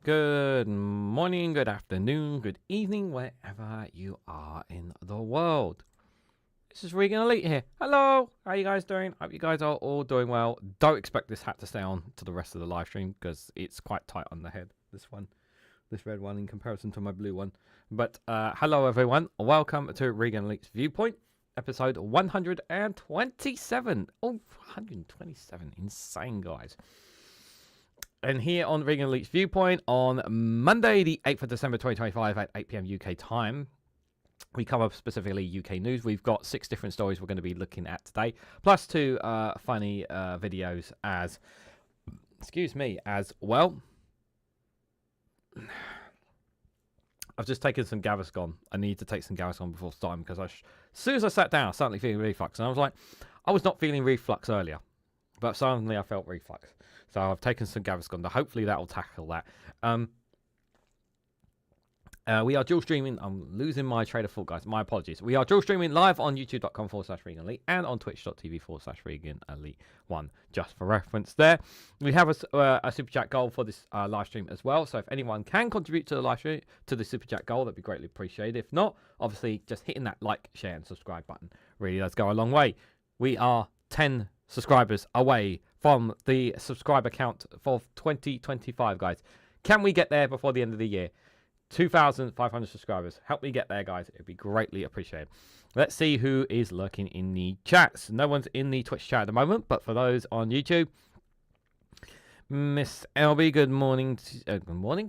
Good morning, good afternoon, good evening, wherever you are in the world. This is Reganelite here. Hello, how you guys doing? Hope you guys are all doing well. Don't expect this hat to stay on to the rest of the live stream because it's quite tight on the head. This red one in comparison to my blue one. But hello everyone, welcome to Reganelite's Viewpoint, episode 127. Oh, 127, insane guys. And here on Reganelite's Viewpoint on Monday, the 8th of December 2025 at 8 p.m. UK time, we cover specifically UK news. We've got 6 different stories we're going to be looking at today, plus 2 funny videos as well. I've just taken some Gaviscon. I need to take some Gaviscon before starting because as soon as I sat down, I started feeling reflux. And I was like, I was not feeling reflux earlier, but suddenly I felt reflux. So I've taken some Gaviscon. Hopefully that will tackle that. We are dual streaming. I'm losing my train of thought, guys. My apologies. We are dual streaming live on youtube.com/Reganelite and on twitch.tv/Reganelite1. Just for reference there. We have a super chat goal for this live stream as well. So if anyone can contribute to the live stream, to the super chat goal, that'd be greatly appreciated. If not, obviously just hitting that like, share and subscribe button really does go a long way. We are 10 subscribers away from the subscriber count for 2025, guys. Can we get there before the end of the year? 2,500 subscribers. Help me get there, guys. It'd be greatly appreciated. Let's see who is lurking in the chats. No one's in the Twitch chat at the moment, but for those on YouTube, Miss LB, good morning.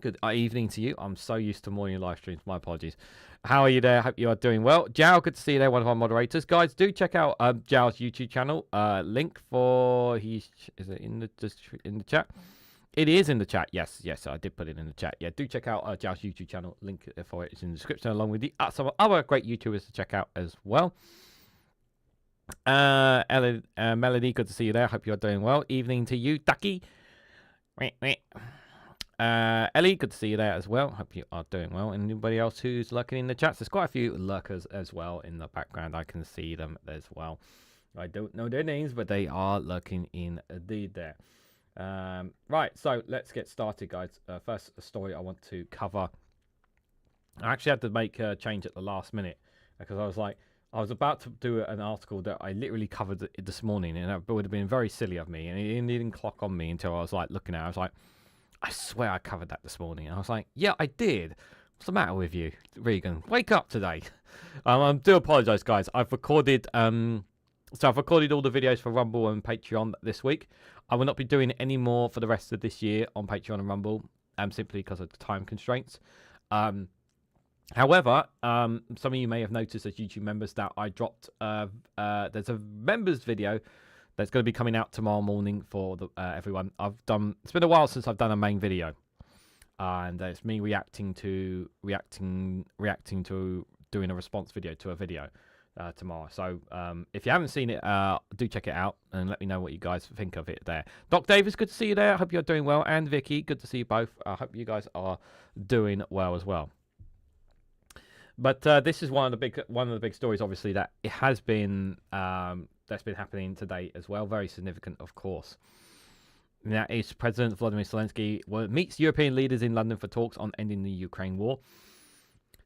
Good evening to you. I'm so used to morning live streams. My apologies. How are you there? Hope you are doing well. Jao, good to see you there. One of our moderators, guys. Do check out Jao's YouTube channel. Link for is it in the chat? It is in the chat. Yes, I did put it in the chat. Yeah, do check out Jao's YouTube channel. Link for it is in the description, along with the some other great YouTubers to check out as well. Melody, good to see you there. Hope you are doing well. Evening to you, Ducky. Ellie, good to see you there as well. Hope you are doing well. And anybody else who's lurking in the chats? There's quite a few lurkers as well in the background. I can see them as well. I don't know their names, but they are lurking indeed there. Right, so let's get started, guys. First story I want to cover. I actually had to make a change at the last minute because I was about to do an article that I literally covered this morning, and it would have been very silly of me, and it didn't clock on me until I was like looking at it. I was like, I swear I covered that this morning. And I was like, yeah, I did. What's the matter with you, Regan? Wake up today. I do apologize, guys. I've recorded all the videos for Rumble and Patreon this week. I will not be doing any more for the rest of this year on Patreon and Rumble, simply because of the time constraints. However, some of you may have noticed as YouTube members that I dropped. There's a members video that's going to be coming out tomorrow morning for everyone. It's been a while since I've done a main video, and it's me reacting to doing a response video to a video tomorrow. So if you haven't seen it, do check it out and let me know what you guys think of it there. Doc Davis, good to see you there. I hope you're doing well. And Vicky, good to see you both. I hope you guys are doing well as well. But this is one of the big stories, obviously, that it has been that's been happening today as well. Very significant, of course. And that is President Volodymyr Zelenskyy meets European leaders in London for talks on ending the Ukraine war.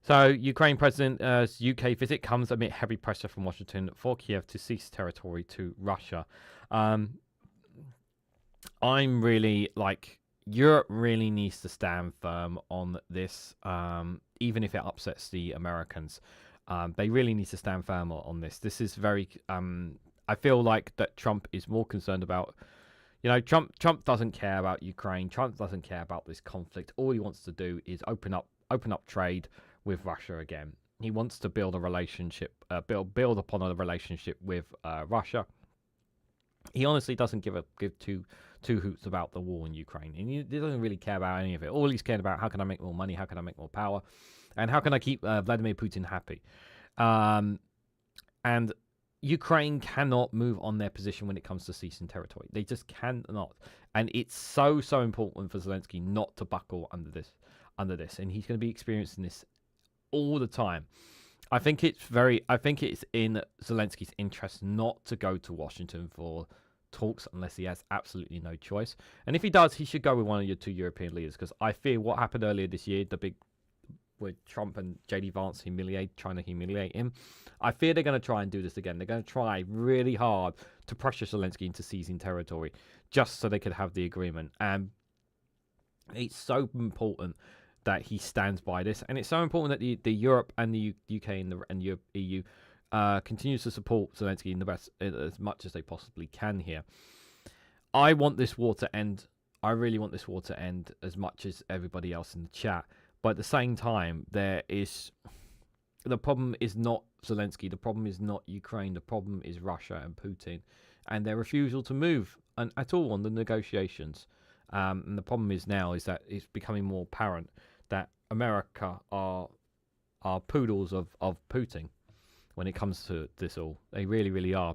So, Ukraine President's UK visit comes amid heavy pressure from Washington for Kiev to cease territory to Russia. I'm really Europe really needs to stand firm on this, even if it upsets the Americans. They really need to stand firm on this. This is very. I feel like that Trump is more concerned about. Trump doesn't care about Ukraine. Trump doesn't care about this conflict. All he wants to do is open up trade with Russia again. He wants to build a relationship, build upon a relationship with Russia. He honestly doesn't give two hoots about the war in Ukraine, and he doesn't really care about any of it. All he's cared about: how can I make more money? How can I make more power? And how can I keep Vladimir Putin happy? And Ukraine cannot move on their position when it comes to ceasing territory. They just cannot. And it's so important for Zelenskyy not to buckle under this. And he's going to be experiencing this all the time. I think it's in Zelensky's interest not to go to Washington for talks unless he has absolutely no choice. And if he does, he should go with one of your two European leaders, because I fear what happened earlier this year, the big with Trump and JD Vance trying to humiliate him. I fear they're going to try and do this again. They're going to try really hard to pressure Zelenskyy into seizing territory just so they could have the agreement. And it's so important that he stands by this, and it's so important that the Europe and the UK and the EU continues to support Zelenskyy in the best as much as they possibly can here. I want this war to end. I really want this war to end as much as everybody else in the chat. But at the same time, the problem is not Zelenskyy. The problem is not Ukraine. The problem is Russia and Putin and their refusal to move at all on the negotiations. And the problem is now is that it's becoming more apparent that America are poodles of Putin when it comes to this all. They really, really are.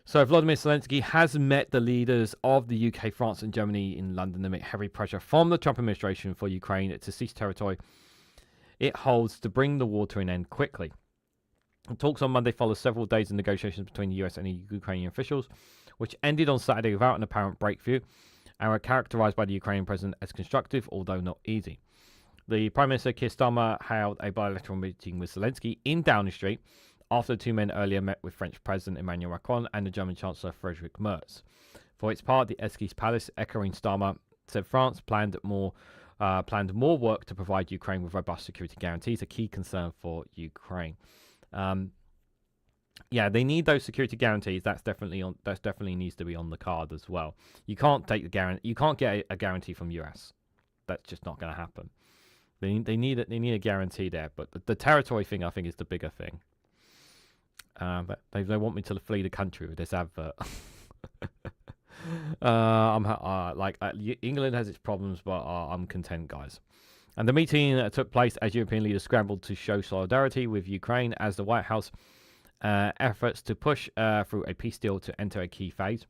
So Volodymyr Zelenskyy has met the leaders of the UK, France and Germany in London amid heavy pressure from the Trump administration for Ukraine to seize territory it holds to bring the war to an end quickly. The talks on Monday follow several days of negotiations between the US and the Ukrainian officials, which ended on Saturday without an apparent breakthrough and were characterized by the Ukrainian president as constructive, although not easy. The Prime Minister Keir Starmer held a bilateral meeting with Zelenskyy in Downing Street after the two men earlier met with French President Emmanuel Macron and the German Chancellor Friedrich Merz. For its part, the Esquisse Palace, echoing Starmer, said France planned more work to provide Ukraine with robust security guarantees, a key concern for Ukraine. Yeah, they need those security guarantees. That's definitely needs to be on the card as well. You can't take the guarantee. You can't get a guarantee from US. That's just not going to happen. They need a guarantee there. But the territory thing, I think, is the bigger thing. But they want me to flee the country with this advert. England has its problems, but I'm content, guys. And the meeting took place as European leaders scrambled to show solidarity with Ukraine as the White House efforts to push through a peace deal to enter a key phase.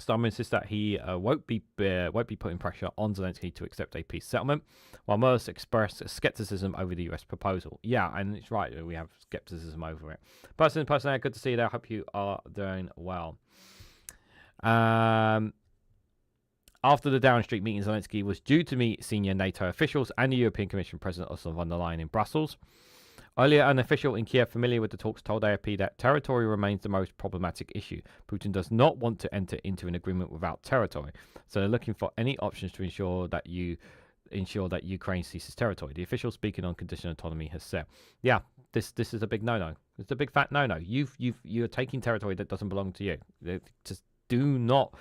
Starmer insists that he won't be putting pressure on Zelenskyy to accept a peace settlement, while Merz expressed skepticism over the US proposal. Yeah, and it's right, we have skepticism over it. Personally, good to see you there. I hope you are doing well. After the Downing Street meeting, Zelenskyy was due to meet senior NATO officials and the European Commission President Ursula von der Leyen in Brussels. Earlier, an official in Kiev familiar with the talks told AFP that territory remains the most problematic issue. Putin does not want to enter into an agreement without territory, so they're looking for any options to ensure that Ukraine ceases territory. The official speaking on conditional autonomy has said, "Yeah, this is a big no-no. It's a big fat no-no. You're taking territory that doesn't belong to you. Just do not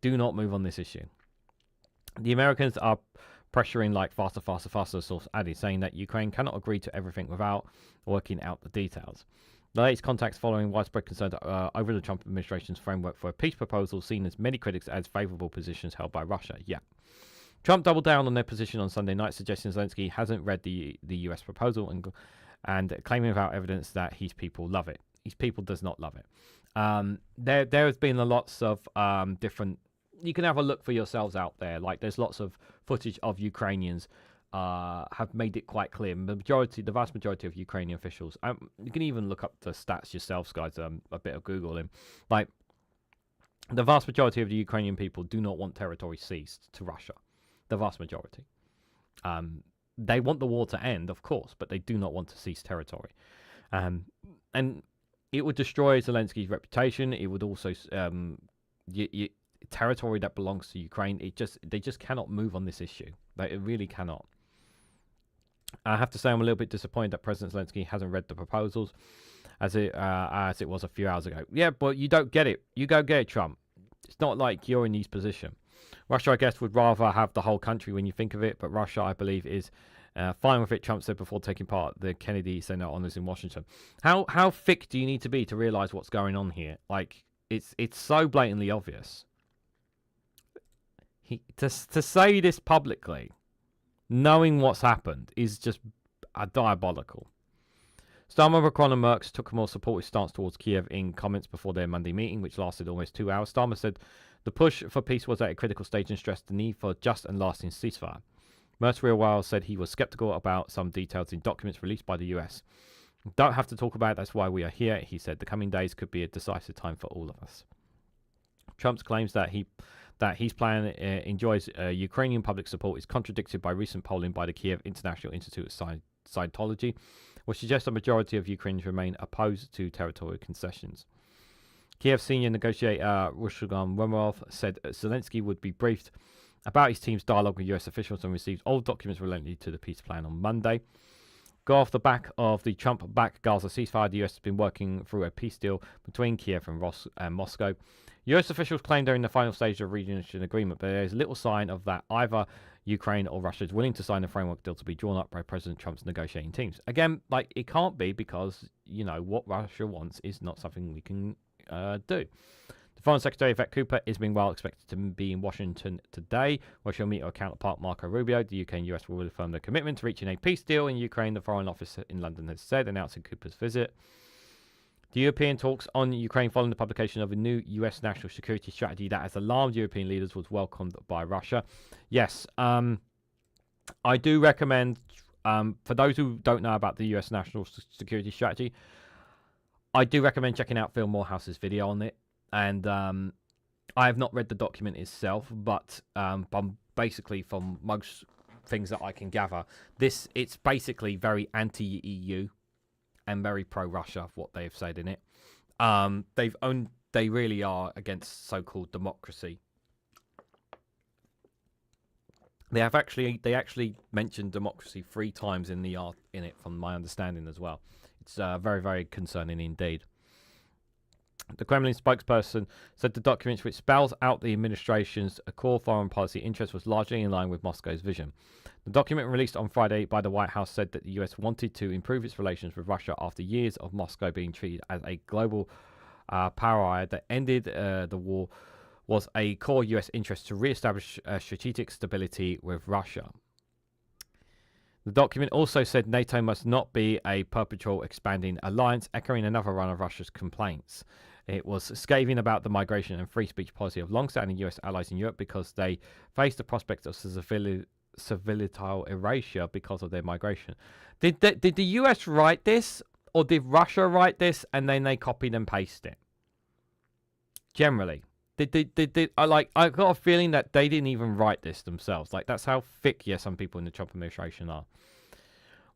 move on this issue." The Americans are pressuring like faster, the source added, saying that Ukraine cannot agree to everything without working out the details. The latest contacts following widespread concern over the Trump administration's framework for a peace proposal seen as many critics as favourable positions held by Russia. Yeah. Trump doubled down on their position on Sunday night, suggesting Zelenskyy hasn't read the US proposal and claiming without evidence that his people love it. His people does not love it. There has been lots of different. You can have a look for yourselves out there. Like there's lots of footage of Ukrainians have made it quite clear. The vast majority of Ukrainian officials. You can even look up the stats yourselves, guys. A bit of Googling. Like the vast majority of the Ukrainian people do not want territory seized to Russia. The vast majority. They want the war to end, of course, but they do not want to seize territory. And it would destroy Zelensky's reputation. It would also territory that belongs to Ukraine. They just cannot move on this issue. They really cannot. I have to say I'm a little bit disappointed that President Zelenskyy hasn't read the proposals as it was a few hours ago. Yeah, but you don't get it. You go get it, Trump. It's not like you're in his position. Russia, I guess, would rather have the whole country when you think of it, but Russia, I believe, is fine with it, Trump said before taking part the Kennedy Center honors in Washington. How thick do you need to be to realize what's going on here? Like, it's so blatantly obvious. To say this publicly, knowing what's happened, is just diabolical. Starmer, Macron and Merz took a more supportive stance towards Kiev in comments before their Monday meeting, which lasted almost 2 hours. Starmer said the push for peace was at a critical stage and stressed the need for just and lasting ceasefire. Merz, for a while, said he was skeptical about some details in documents released by the US. Don't have to talk about it. That's why we are here. He said the coming days could be a decisive time for all of us. Trump's claims that his plan enjoys Ukrainian public support is contradicted by recent polling by the Kiev International Institute of Scientology, which suggests a majority of Ukrainians remain opposed to territorial concessions. Kiev senior negotiator Ruslan Romanov said Zelenskyy would be briefed about his team's dialogue with US officials and received all documents related to the peace plan on Monday. Go off the back of the Trump-backed Gaza ceasefire, the US has been working through a peace deal between Kiev and Moscow. US officials claim they're in the final stage of reaching an agreement, but there is little sign of that either Ukraine or Russia is willing to sign a framework deal to be drawn up by President Trump's negotiating teams. Again, like, it can't be because, you know, what Russia wants is not something we can do. The Foreign Secretary, Yvette Cooper, is meanwhile expected to be in Washington today, where she'll meet her counterpart Marco Rubio. The UK and US will reaffirm their commitment to reaching a peace deal in Ukraine, the Foreign Office in London has said, announcing Cooper's visit. The European talks on Ukraine following the publication of a new US national security strategy that has alarmed European leaders was welcomed by Russia. Yes, I do recommend, for those who don't know about the US national security strategy, I do recommend checking out Phil Morehouse's video on it. And I have not read the document itself, but basically from most things that I can gather, it's basically very anti-EU and very pro-Russia, what they've said in it. They really are against so-called democracy. They actually mentioned democracy 3 times in it, from my understanding as well. It's very, very concerning indeed. The Kremlin spokesperson said the document, which spells out the administration's core foreign policy interest, was largely in line with Moscow's vision. The document released on Friday by the White House said that the US wanted to improve its relations with Russia after years of Moscow being treated as a global pariah that ended the war was a core US interest to re-establish strategic stability with Russia. The document also said NATO must not be a perpetual expanding alliance, echoing another run of Russia's complaints. It was scathing about the migration and free speech policy of long-standing US allies in Europe because they face the prospect of civilital erasure because of their migration. Did the US write this, or did Russia write this and then they copied and pasted it? Generally. I got a feeling that they didn't even write this themselves. Like, that's how thick, some people in the Trump administration are.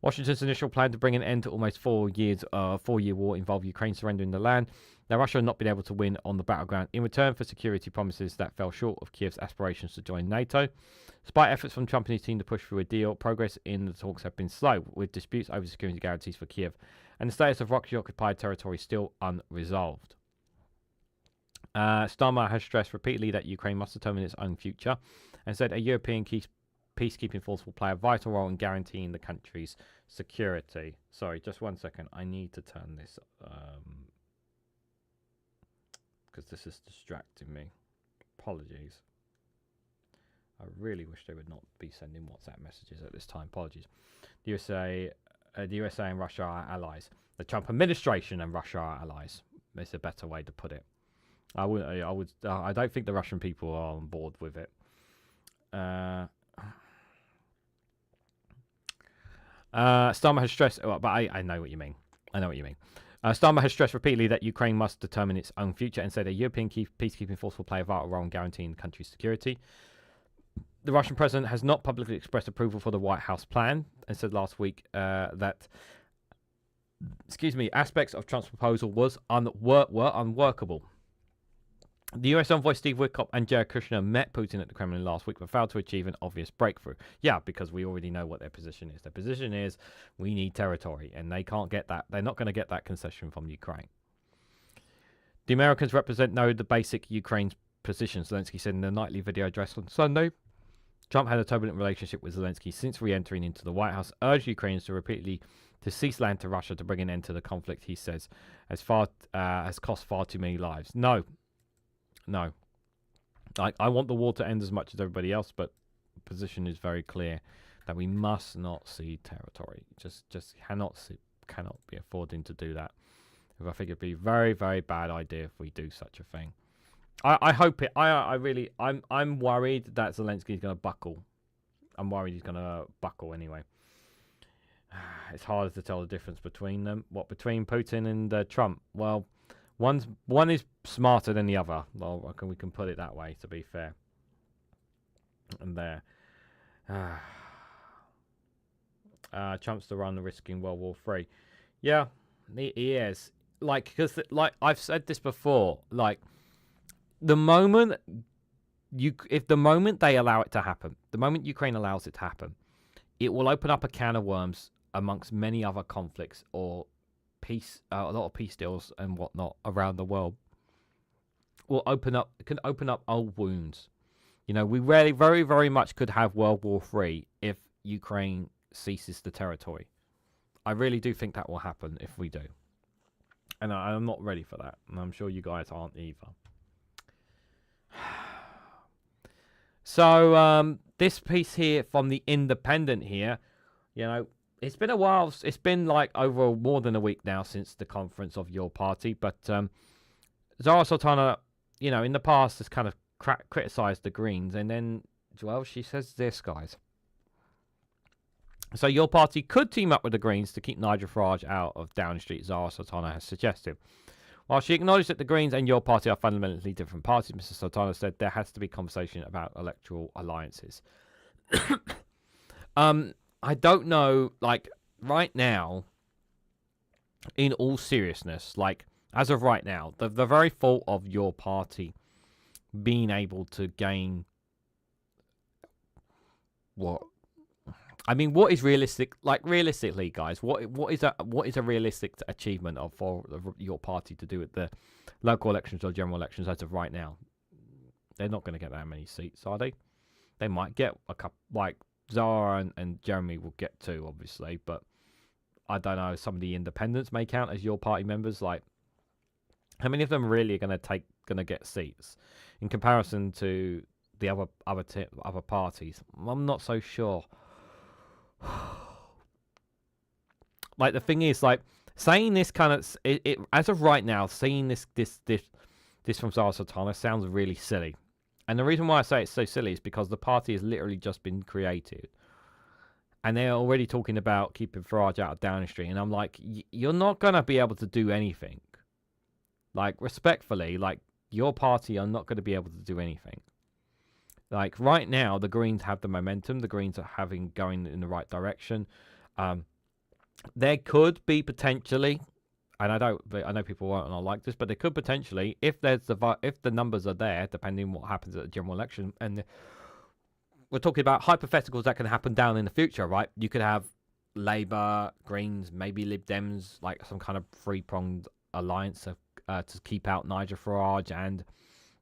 Washington's initial plan to bring an end to almost 4 years, 4-year war involved Ukraine surrendering the land. Now, Russia had not been able to win on the battleground in return for security promises that fell short of Kiev's aspirations to join NATO. Despite efforts from Trump and his team to push through a deal, progress in the talks have been slow, with disputes over security guarantees for Kiev and the status of Russian-occupied territory still unresolved. Starmer has stressed repeatedly that Ukraine must determine its own future and said a European peacekeeping force will play a vital role in guaranteeing the country's security. Sorry, just 1 second. I need to turn this because this is distracting me. Apologies. I really wish they would not be sending WhatsApp messages at this time. Apologies. The USA and Russia are allies. The Trump administration and Russia are allies. It's a better way to put it. I don't think the Russian people are on board with it. Starmer has stressed, but I know what you mean. Starmer has stressed repeatedly that Ukraine must determine its own future and said a European peacekeeping force will play a vital role in guaranteeing the country's security. The Russian president has not publicly expressed approval for the White House plan and said last week that aspects of Trump's proposal were unworkable. The US envoy Steve Witkoff and Jared Kushner met Putin at the Kremlin last week but failed to achieve an obvious breakthrough. Yeah, because we already know what their position is. Their position is we need territory, and they can't get that. They're not going to get that concession from Ukraine. The Americans know the basic Ukraine position, Zelenskyy said in a nightly video address on Sunday. Trump had a turbulent relationship with Zelenskyy since re-entering into the White House, urged Ukrainians to repeatedly to cease land to Russia to bring an end to the conflict, he says, has cost far too many lives. No. I want the war to end as much as everybody else, but the position is very clear that we must not cede territory. Just cannot be affording to do that. I think it'd be a very, very bad idea if we do such a thing. I hope it. I'm worried that Zelenskyy is going to buckle. I'm worried he's going to buckle anyway. It's harder to tell the difference between them. What, between Putin and Trump? Well, one is smarter than the other. Well, we can put it that way, to be fair. And there. Trump's the run risking World War III. Yeah, he is. Like, because like I've said this before, like the moment they allow it to happen, the moment Ukraine allows it to happen, it will open up a can of worms amongst many other conflicts or a lot of peace deals and whatnot around the world. Can open up old wounds. You know, we really, very, very much could have World War III if Ukraine ceases the territory. I really do think that will happen if we do. And I'm not ready for that. And I'm sure you guys aren't either. So, this piece here from The Independent here, you know, it's been a while. It's been like over more than a week now since the conference of your party. But Zarah Sultana, you know, in the past has kind of criticised the Greens. And then, well, she says this, guys. So your party could team up with the Greens to keep Nigel Farage out of Downing Street, Zarah Sultana has suggested. While she acknowledged that the Greens and your party are fundamentally different parties, Mrs. Sultana said there has to be conversation about electoral alliances. I don't know, like, right now, in all seriousness, like, as of right now, the very thought of your party being able to gain what? I mean, what is realistic? Like, realistically, guys, what is a realistic achievement for your party to do at the local elections or general elections as of right now? They're not going to get that many seats, are they? They might get a couple, like Zara and Jeremy will get 2, obviously, but I don't know. Some of the independents may count as your party members. Like, how many of them really are going to get seats in comparison to the other parties? I'm not so sure. Like, the thing is, like, saying this kind of it as of right now, seeing this from Zarah Sultana sounds really silly. And the reason why I say it's so silly is because the party has literally just been created, and they're already talking about keeping Farage out of Downing Street. And I'm like, you're not gonna be able to do anything. Like, respectfully, like, your party are not going to be able to do anything. Like, right now, the Greens have the momentum. The Greens are going in the right direction. There could be potentially, and I know people won't like this, but there could potentially, if the numbers are there, depending on what happens at the general election, and we're talking about hypotheticals that can happen down in the future, right? You could have Labour, Greens, maybe Lib Dems, like some kind of three-pronged alliance to keep out Nigel Farage and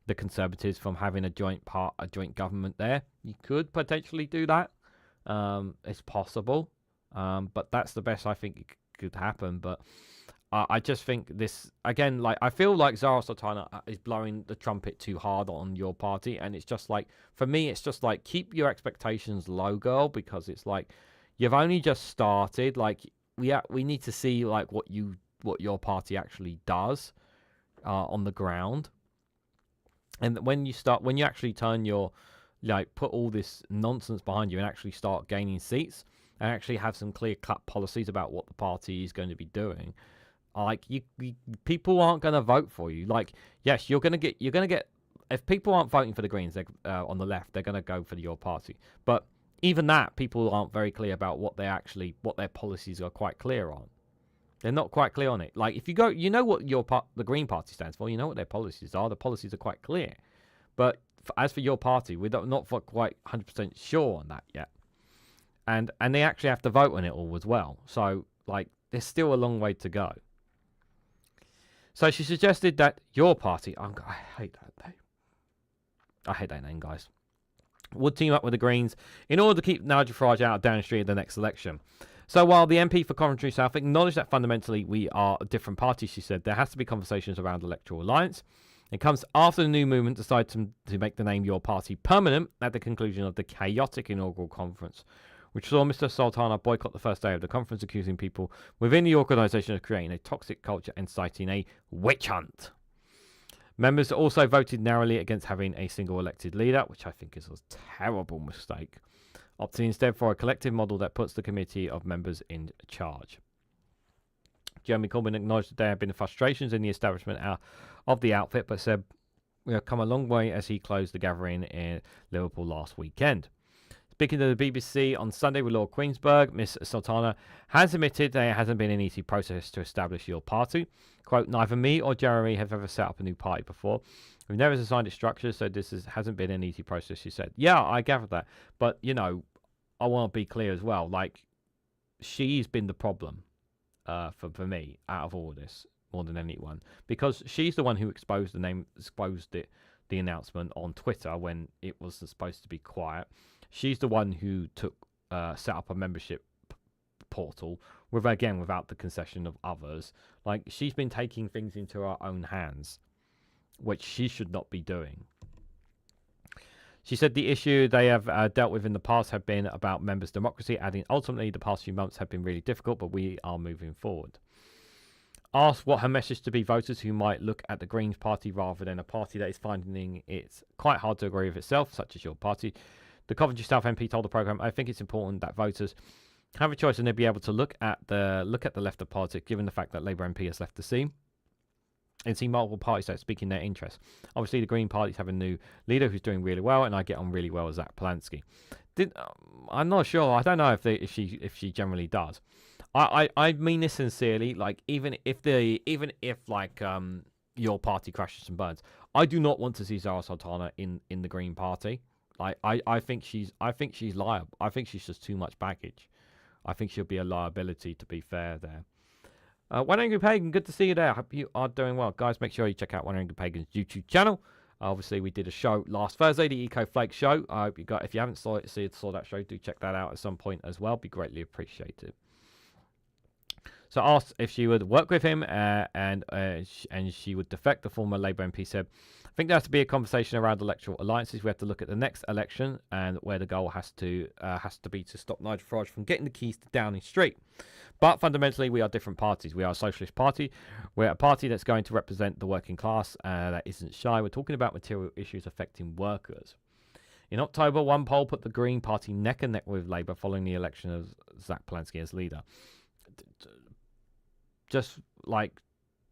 the Conservatives from having a joint government there. You could potentially do that. It's possible, but that's the best I think it could happen. But I just think this again. Like, I feel like Zarah Sultana is blowing the trumpet too hard on your party, and it's just like, for me, it's just like, keep your expectations low, girl, because it's like you've only just started. Like, we need to see like what your party actually does on the ground. And when you actually turn your, like, put all this nonsense behind you and actually start gaining seats and actually have some clear-cut policies about what the party is going to be doing, like, people aren't going to vote for you. Like, yes, you're going to get, if people aren't voting for the Greens, on the left, they're going to go for your party. But even that, people aren't very clear about what their policies are quite clear on. They're not quite clear on it. Like, if you go, you know what the Green Party stands for. You know what their policies are. The policies are quite clear. But as for your party, we're not quite 100% sure on that yet. And they actually have to vote on it all as well. So, like, there's still a long way to go. So she suggested that your party, I hate that name. I hate that name, guys, would team up with the Greens in order to keep Nigel Farage out of Downing Street at the next election. So while the MP for Coventry South acknowledged that fundamentally we are a different party, she said there has to be conversations around electoral alliance. It comes after the New Movement decided to make the name Your Party permanent at the conclusion of the chaotic inaugural conference, which saw Mr. Sultana boycott the first day of the conference, accusing people within the organisation of creating a toxic culture and citing a witch hunt. Members also voted narrowly against having a single elected leader, which I think is a terrible mistake. opting instead for a collective model that puts the committee of members in charge. Jeremy Corbyn acknowledged that there have been frustrations in the establishment of the outfit, but said we have come a long way as he closed the gathering in Liverpool last weekend. Speaking to the BBC on Sunday with Lord Queensberg, Ms Sultana has admitted that it hasn't been an easy process to establish your party. Quote, neither me or Jeremy have ever set up a new party before. We've never assigned its structure, so hasn't been an easy process, she said. Yeah, I gathered that. But, you know, I want to be clear as well. Like, she's been the problem for me out of all this more than anyone. Because she's the one who exposed the announcement on Twitter when it was supposed to be quiet. She's the one who set up a membership portal without the concession of others. Like, she's been taking things into her own hands, which she should not be doing. She said the issue they have dealt with in the past have been about members' democracy, adding ultimately the past few months have been really difficult, but we are moving forward. Asked what her message to be voters who might look at the Greens party rather than a party that is finding it quite hard to agree with itself, such as your party, the Coventry South MP told the programme, I think it's important that voters have a choice and they'll be able to look at the left of politics, given the fact that Labour MP has left the scene, and see multiple parties that speak in their interests. Obviously, the Green Party's have a new leader who's doing really well, and I get on really well with Zach Polanski. I'm not sure. I don't know if she generally does. I mean this sincerely. Like, even if your party crashes and burns, I do not want to see Zarah Sultana in the Green Party. Like, I think she's liable. I think she's just too much baggage. I think she'll be a liability, to be fair there. One Angry Pagan, good to see you there. Hope you are doing well. Guys, make sure you check out One Angry Pagan's YouTube channel. Obviously, we did a show last Thursday, the Eco Flake show. I hope if you haven't saw that show, do check that out at some point as well. Be greatly appreciated. So asked if she would work with him and she would defect, the former Labour MP said, I think there has to be a conversation around electoral alliances. We have to look at the next election and where the goal has to be to stop Nigel Farage from getting the keys to Downing Street. But fundamentally, we are different parties. We are a socialist party. We're a party that's going to represent the working class that isn't shy. We're talking about material issues affecting workers. In October, one poll put the Green Party neck and neck with Labour following the election of Zach Polanski as leader. Just like,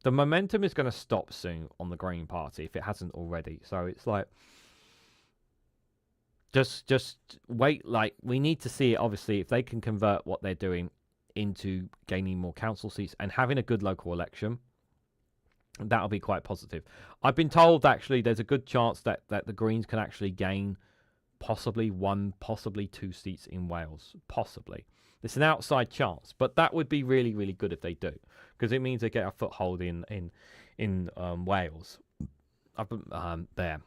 the momentum is going to stop soon on the Green Party if it hasn't already. So it's like, just wait. Like, we need to see it, obviously, if they can convert what they're doing into gaining more council seats and having a good local election. That'll be quite positive. I've been told, actually, there's a good chance that the Greens can actually gain possibly 1, possibly 2 seats in Wales. Possibly. It's an outside chance, but that would be really, really good if they do, because it means they get a foothold in Wales. There.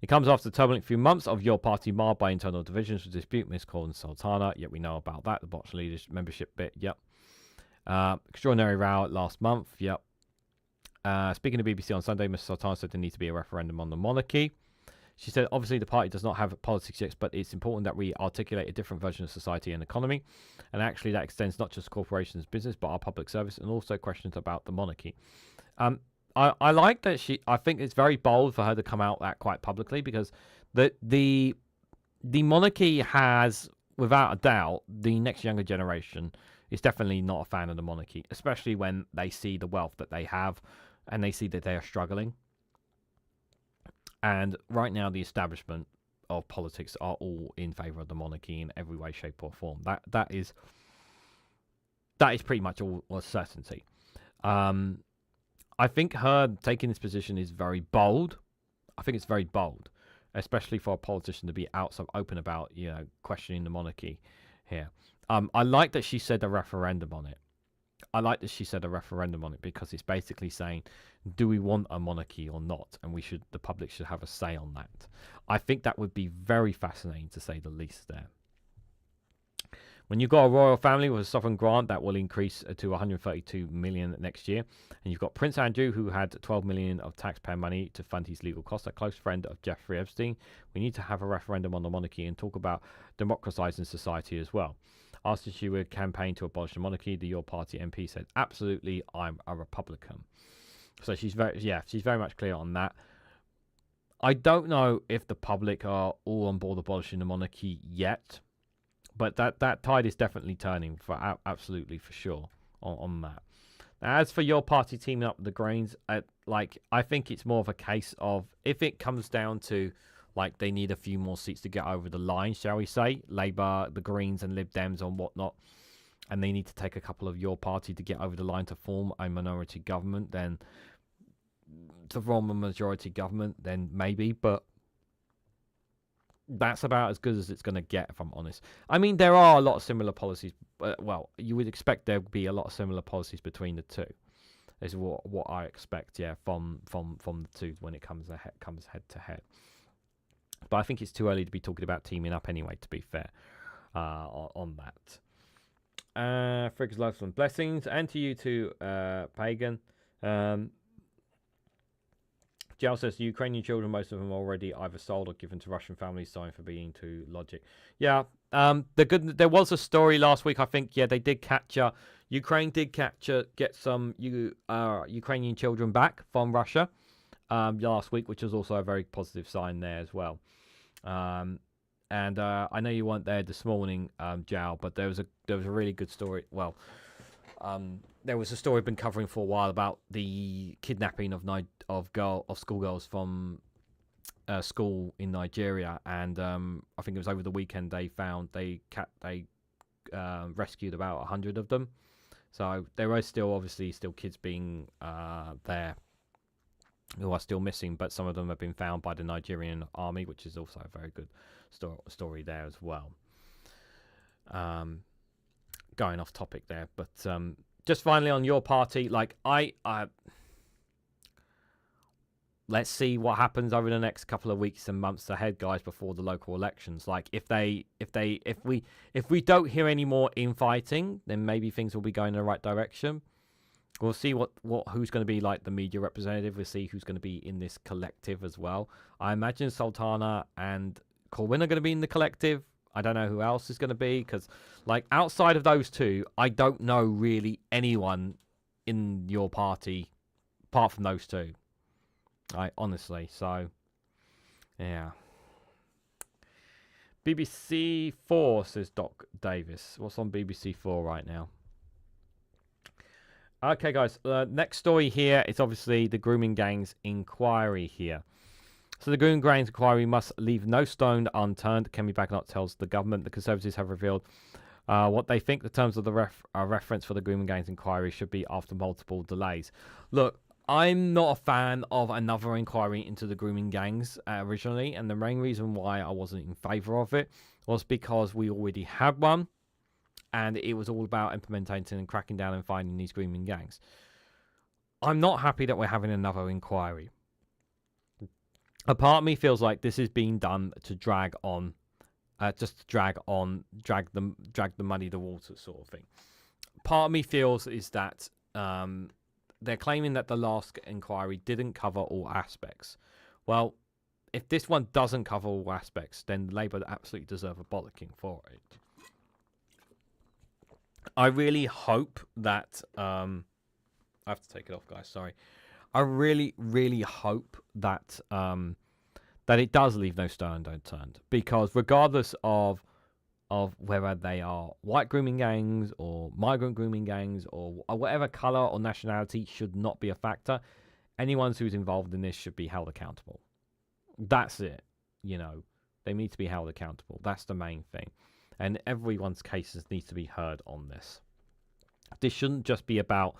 It comes after a turbulent few months of your party marred by internal divisions with dispute, Ms. Colin Sultana. Yet we know about that, the botched leadership membership bit. Yep. Extraordinary row last month. Yep. Speaking to BBC on Sunday, Ms. Sultana said there needs to be a referendum on the monarchy. She said, obviously, the party does not have politics yet, but it's important that we articulate a different version of society and economy. And actually, that extends not just corporations' business, but our public service, and also questions about the monarchy. I like that I think it's very bold for her to come out that quite publicly, because the monarchy has, without a doubt, the next younger generation is definitely not a fan of the monarchy, especially when they see the wealth that they have and they see that they are struggling. And right now, the establishment of politics are all in favour of the monarchy in every way, shape, or form. That is pretty much all a certainty. I think her taking this position is very bold. I think it's very bold, especially for a politician to be out so open about, questioning the monarchy here. I like that she said a referendum on it. Because it's basically saying, do we want a monarchy or not? And the public should have a say on that. I think that would be very fascinating, to say the least there. When you've got a royal family with a sovereign grant that will increase to 132 million next year, and you've got Prince Andrew, who had 12 million of taxpayer money to fund his legal costs, a close friend of Jeffrey Epstein, we need to have a referendum on the monarchy and talk about democratizing society as well. Asked if she would campaign to abolish the monarchy, the Your Party MP said, absolutely, I'm a Republican. So she's very much clear on that. I don't know if the public are all on board abolishing the monarchy yet, but that tide is definitely turning for absolutely for sure on that. Now, as for your party teaming up with the Greens, I think it's more of a case of if it comes down to like they need a few more seats to get over the line, shall we say, Labour, the Greens, and Lib Dems and whatnot, and they need to take a couple of your party to get over the line to form a minority government, then to form a majority government, then maybe, but that's about as good as it's going to get, if I'm honest. I mean, there are a lot of similar policies. Well, you would expect there would be a lot of similar policies between the two. Is what I expect, yeah, from the two when it comes head to head. But I think it's too early to be talking about teaming up anyway, to be fair, on that. Frigg's loves and blessings, and to you too, Pagan. Jal says the Ukrainian children, most of them already either sold or given to Russian families, sorry for being too logic. Yeah, there was a story last week, I think. Yeah, they did capture, Ukraine did get some Ukrainian children back from Russia last week, which was also a very positive sign there as well. And I know you weren't there this morning, Jal, but there was a really good story. Well, there was a story I've been covering for a while about the kidnapping of schoolgirls from school in Nigeria, and I think it was over the weekend they rescued about 100 of them. So there are still kids being there who are still missing, but some of them have been found by the Nigerian army, which is also a very good story there as well. Going off topic there, but just finally on your party, like I let's see what happens over the next couple of weeks and months ahead, guys, before the local elections. Like if we don't hear any more infighting, then maybe things will be going in the right direction. We'll see who's going to be like the media representative. We'll see who's going to be in this collective as well. I imagine Sultana and Corwin are going to be in the collective. I don't know who else is going to be, because like outside of those two, I don't know really anyone in your party apart from those two. Honestly, so yeah. BBC 4 says Doc Davis. What's on BBC 4 right now? Okay, guys. Next story here is obviously the grooming gangs inquiry here. So the grooming gangs inquiry must leave no stone unturned. Kemi Badenoch tells the government the Conservatives have revealed what they think the terms of the reference for the grooming gangs inquiry should be after multiple delays. Look, I'm not a fan of another inquiry into the grooming gangs originally, and the main reason why I wasn't in favour of it was because we already had one, and it was all about implementing and cracking down and finding these grooming gangs. I'm not happy that we're having another inquiry. A part of me feels like this is being done to drag the muddy the water sort of thing. Part of me feels is that they're claiming that the last inquiry didn't cover all aspects. Well, if this one doesn't cover all aspects, then Labour absolutely deserve a bollocking for it. I really hope that I have to take it off, guys. Sorry. I really, really hope that that it does leave no stone unturned, because regardless of whether they are white grooming gangs or migrant grooming gangs or whatever colour or nationality should not be a factor. Anyone who's involved in this should be held accountable. That's it. You know, they need to be held accountable. That's the main thing. And everyone's cases need to be heard on this. This shouldn't just be about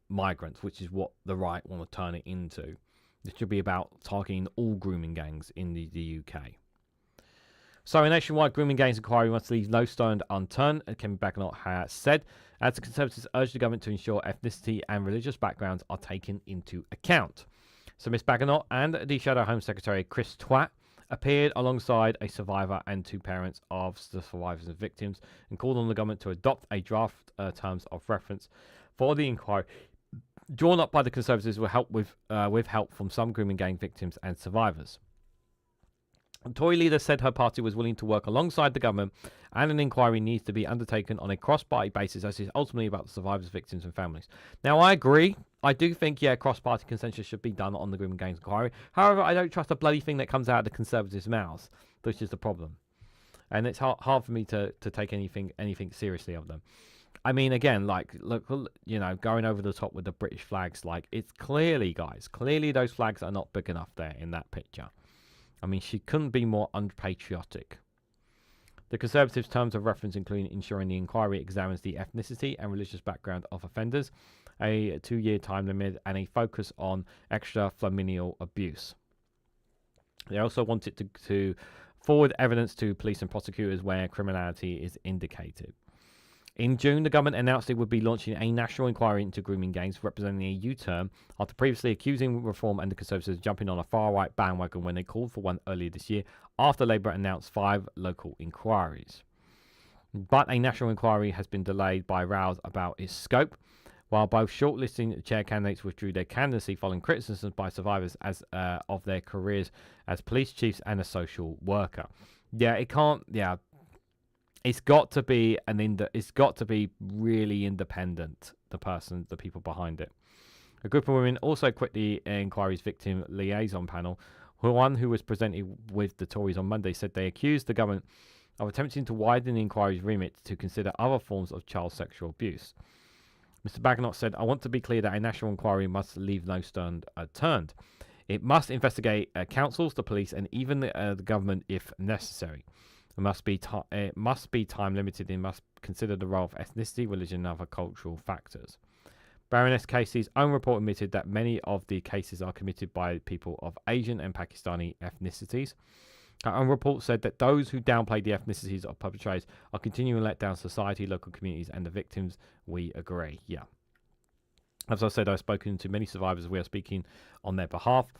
migrants, which is what the right want to turn it into. This should be about targeting all grooming gangs in the UK. So a nationwide grooming gangs inquiry must leave no stone unturned, as Kemi Badenoch has said, as the Conservatives urge the government to ensure ethnicity and religious backgrounds are taken into account. So Ms Badenoch and the Shadow Home Secretary Chris Twat appeared alongside a survivor and two parents of the survivors and victims and called on the government to adopt a draft terms of reference for the inquiry drawn up by the Conservatives with help from some grooming gang victims and survivors. The Tory leader said her party was willing to work alongside the government, and an inquiry needs to be undertaken on a cross-party basis as it's ultimately about the survivors, victims and families. Now, I agree. I do think, yeah, cross-party consensus should be done on the Grooming Gangs inquiry. However, I don't trust a bloody thing that comes out of the Conservatives' mouths, which is the problem. And it's hard for me to take anything seriously of them. I mean, again, like, look, you know, going over the top with the British flags, like, it's clearly, guys, clearly those flags are not big enough there in that picture. I mean, she couldn't be more unpatriotic. The Conservatives' terms of reference include ensuring the inquiry examines the ethnicity and religious background of offenders, a 2-year time limit, and a focus on extra-familial abuse. They also wanted to forward evidence to police and prosecutors where criminality is indicated. In June, the government announced it would be launching a national inquiry into grooming gangs, representing a U-turn after previously accusing Reform and the Conservatives of jumping on a far-right bandwagon when they called for one earlier this year, after Labour announced 5 local inquiries. But a national inquiry has been delayed by rows about its scope, while both shortlisting chair candidates withdrew their candidacy following criticism by survivors of their careers as police chiefs and a social worker. Yeah, it can't. Yeah. It's got to be it's got to be really independent, the people behind it. A group of women also quit the inquiry's victim liaison panel. One who was presented with the Tories on Monday said they accused the government of attempting to widen the inquiry's remit to consider other forms of child sexual abuse. Mr. Badenoch said, "I want to be clear that a national inquiry must leave no stone unturned. It must investigate councils, the police, and even the government if necessary. It must be time limited and must consider the role of ethnicity, religion, and other cultural factors." Baroness Casey's own report admitted that many of the cases are committed by people of Asian and Pakistani ethnicities. Her own report said that those who downplay the ethnicities of perpetrators are continuing to let down society, local communities, and the victims. We agree. Yeah. As I said, I've spoken to many survivors. We are speaking on their behalf.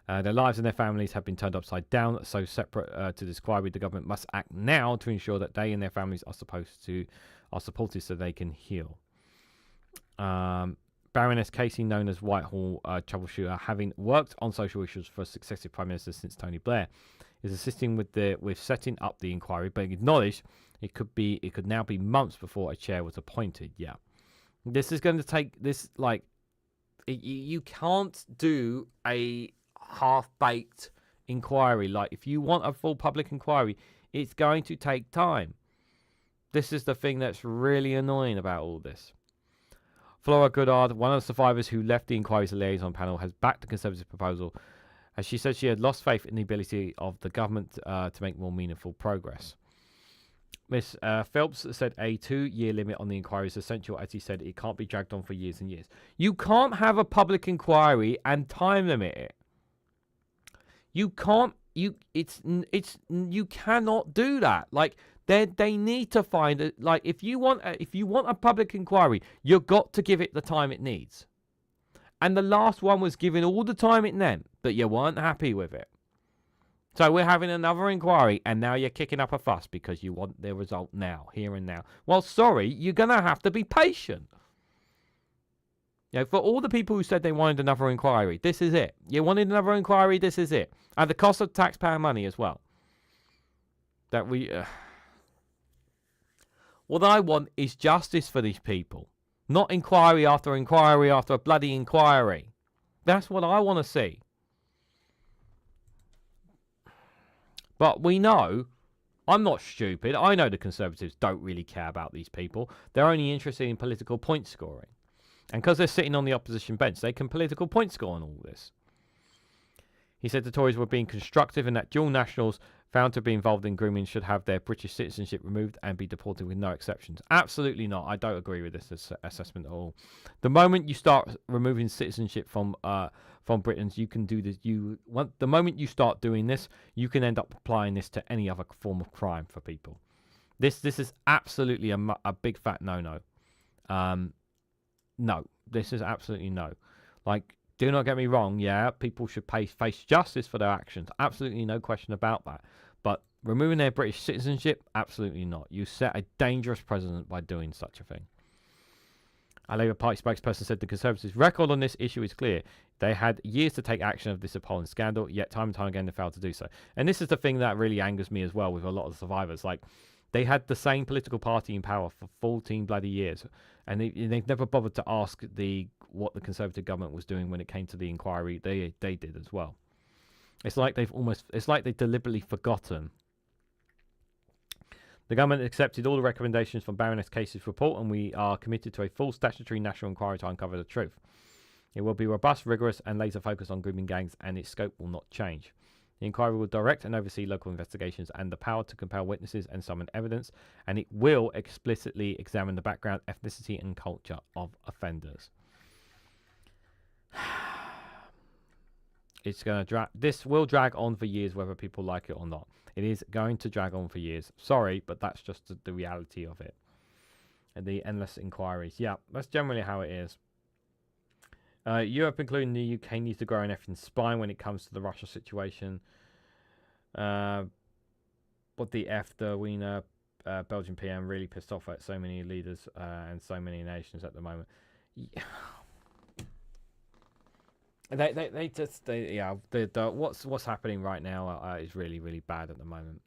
Their lives and their families have been turned upside down. So separate to this inquiry, the government must act now to ensure that they and their families are supported so they can heal. Baroness Casey, known as Whitehall troubleshooter, having worked on social issues for successive prime ministers since Tony Blair, is assisting with setting up the inquiry, but acknowledged it could now be months before a chair was appointed. Yeah, this is going to take this you can't do a half-baked inquiry. Like, if you want a full public inquiry, it's going to take time. This is the thing that's really annoying about all this. Flora Goddard, one of the survivors who left the inquiry's liaison panel, has backed the Conservative proposal, as she said she had lost faith in the ability of the government to make more meaningful progress. Ms. Phelps said a 2-year limit on the inquiry is essential, as he said it can't be dragged on for years and years. You can't have a public inquiry and time limit it. You can't. You cannot do that. Like, they need to find it. Like, if you want a public inquiry, you've got to give it the time it needs. And the last one was given all the time it meant, but you weren't happy with it. So we're having another inquiry, and now you're kicking up a fuss because you want the result now, here and now. Well, sorry, you're going to have to be patient. You know, for all the people who said they wanted another inquiry, this is it. You wanted another inquiry, this is it. At the cost of taxpayer money as well. That we... What I want is justice for these people. Not inquiry after inquiry after a bloody inquiry. That's what I want to see. But we know, I'm not stupid. I know the Conservatives don't really care about these people. They're only interested in political point scoring. And because they're sitting on the opposition bench, they can political point score on all this. He said the Tories were being constructive and that dual nationals found to be involved in grooming should have their British citizenship removed and be deported with no exceptions. Absolutely not. I don't agree with this assessment at all. The moment you start removing citizenship from Britons, you can do this. The moment you start doing this, you can end up applying this to any other form of crime for people. This is absolutely a big fat no-no. No, this is absolutely no. Like, do not get me wrong, yeah, people should face justice for their actions. Absolutely no question about that. But removing their British citizenship, absolutely not. You set a dangerous precedent by doing such a thing. A Labour Party spokesperson said the Conservatives' record on this issue is clear. They had years to take action of this appalling scandal, yet time and time again they failed to do so. And this is the thing that really angers me as well with a lot of the survivors. Like, They had the same political party in power for 14 bloody years, and they've never bothered to ask what the Conservative government was doing when it came to the inquiry. They did as well. It's like they've deliberately forgotten. The government accepted all the recommendations from Baroness Casey's report, and we are committed to a full statutory national inquiry to uncover the truth. It will be robust, rigorous, and laser focused on grooming gangs, and its scope will not change. The inquiry will direct and oversee local investigations and the power to compel witnesses and summon evidence, and it will explicitly examine the background, ethnicity, and culture of offenders. It's going to drag. This will drag on for years, whether people like it or not. It is going to drag on for years. Sorry, but that's just the reality of it. And the endless inquiries. Yeah, that's generally how it is. Europe, including the UK, needs to grow an effing spine when it comes to the Russia situation. What the F, the Wiener Belgian PM really pissed off at so many leaders and so many nations at the moment. Yeah. What's happening right now is really, really bad at the moment.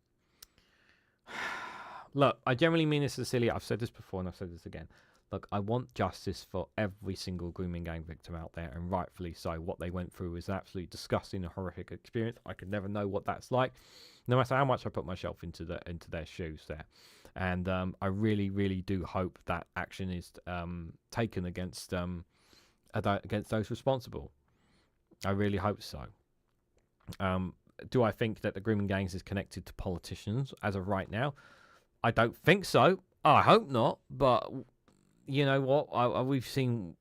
Look, I generally mean this sincerely. I've said this before and I've said this again. Look, I want justice for every single grooming gang victim out there, and rightfully so. What they went through was an absolutely disgusting and horrific experience. I could never know what that's like, no matter how much I put myself into their shoes there. And I really, really do hope that action is taken against those responsible. I really hope so. Do I think that the grooming gangs is connected to politicians as of right now? I don't think so. I hope not. But you know what? We've seen,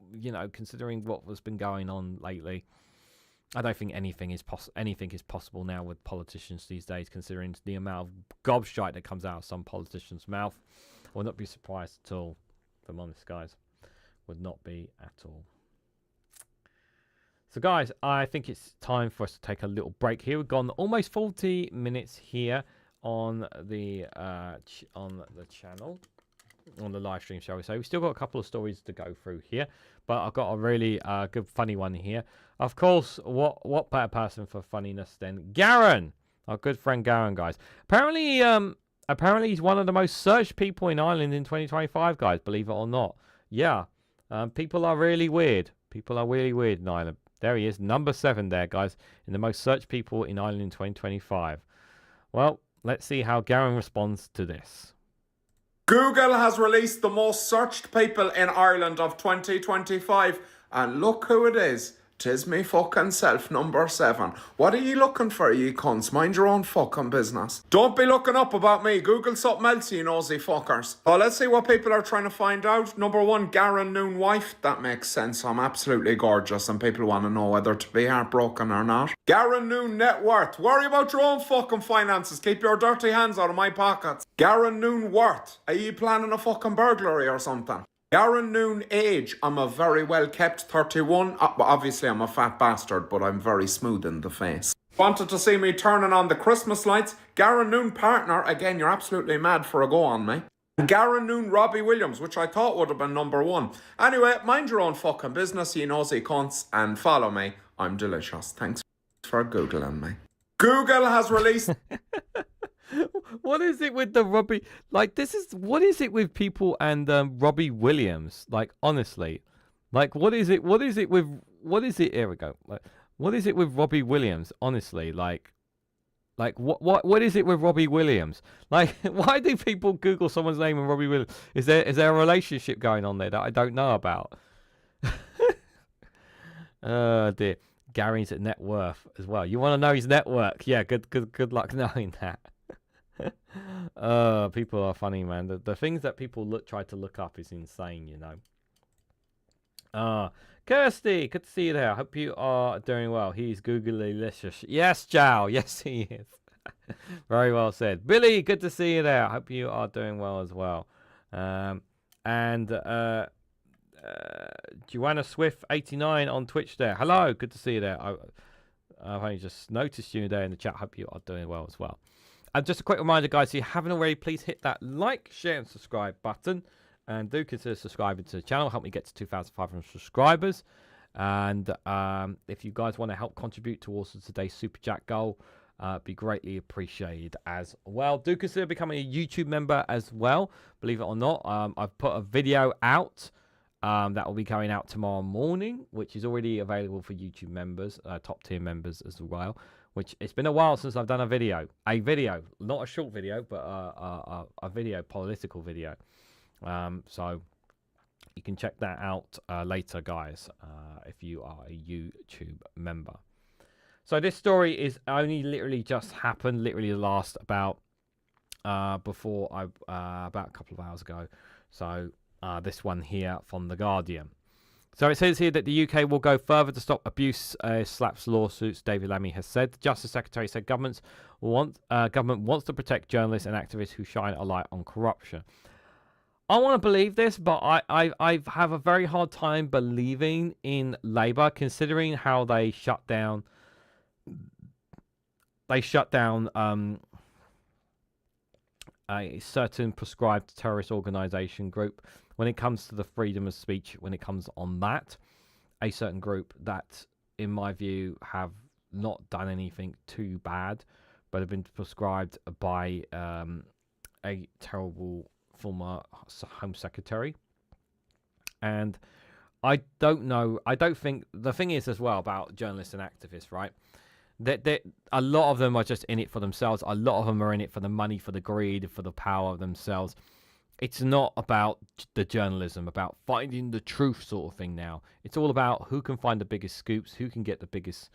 considering what has been going on lately, I don't think anything is possible now with politicians these days, considering the amount of gobshite that comes out of some politicians' mouth. I would not be surprised at all, if I'm honest, guys. Would not be at all. So, guys, I think it's time for us to take a little break here. We've gone almost 40 minutes here on the channel, on the live stream, shall we say. We've still got a couple of stories to go through here, but I've got a really good, funny one here. Of course, what better person for funniness than Garron, our good friend Garron, guys. Apparently, he's one of the most searched people in Ireland in 2025, guys. Believe it or not, yeah. People are really weird. People are really weird in Ireland. There he is, number 7 there, guys, in the most searched people in Ireland in 2025. Well, let's see how Garron responds to this. Google has released the most searched people in Ireland of 2025, and look who it is. 'Tis me fucking self, number 7. What are you looking for, you cunts? Mind your own fucking business. Don't be looking up about me. Google something else, you nosy fuckers. Oh, let's see what people are trying to find out. Number 1, Garron Noon wife. That makes sense. I'm absolutely gorgeous, and people want to know whether to be heartbroken or not. Garron Noon net worth. Worry about your own fucking finances. Keep your dirty hands out of my pockets. Garron Noon worth. Are you planning a fucking burglary or something? Garron Noon age. I'm a very well kept 31. Obviously I'm a fat bastard, but I'm very smooth in the face. Wanted to see me turning on the Christmas lights? Garron Noon partner. Again, you're absolutely mad for a go on me. Garron Noon Robbie Williams, which I thought would have been number 1. Anyway, mind your own fucking business, you nosy cunts, and follow me. I'm delicious. Thanks for Googling me. Google has released... What is it with the Robbie? Like, what is it with people and Robbie Williams? Like, honestly, like, what is it with, here we go. Like, what is it with Robbie Williams? Honestly, like what is it with Robbie Williams? Like, why do people Google someone's name and Robbie Williams? Is there a relationship going on there that I don't know about? Oh dear. Gary's net worth as well. You want to know his network? Yeah, good luck knowing that. People are funny, man. The things that people try to look up is insane, you know. Kirsty, good to see you there. I hope you are doing well. He's googly-licious. Yes, Jow. Yes, he is. Very well said. Billy, good to see you there. I hope you are doing well as well. Joanna Swift 89 on Twitch there. Hello, good to see you there. I've only just noticed you there in the chat. Hope you are doing well as well. And just a quick reminder, guys, if you haven't already, please hit that like, share, and subscribe button. And do consider subscribing to the channel. Help me get to 2,500 subscribers. And if you guys want to help contribute towards today's Super Chat goal, Be greatly appreciated as well. Do consider becoming a YouTube member as well, believe it or not. I've put a video out that will be going out tomorrow morning, which is already available for YouTube members, top tier members as well. Which it's been a while since I've done a video, not a short video, but a video, political video. So you can check that out later, guys, if you are a YouTube member. So this story is only literally just happened, literally the last about a couple of hours ago. So this one here from The Guardian. So it says here that the UK will go further to stop abuse slaps lawsuits, David Lammy has said. The Justice Secretary said government wants to protect journalists and activists who shine a light on corruption. I want to believe this, but I have a very hard time believing in Labour, considering how they shut down a certain prescribed terrorist organisation group. When it comes to the freedom of speech, when it comes on that, a certain group that, in my view, have not done anything too bad, but have been prescribed by a terrible former Home Secretary. And I don't know. I don't think the thing is as well about journalists and activists, right? That a lot of them are just in it for themselves. A lot of them are in it for the money, for the greed, for the power of themselves. It's not about the journalism, about finding the truth sort of thing now. It's all about who can find the biggest scoops, who can get the biggest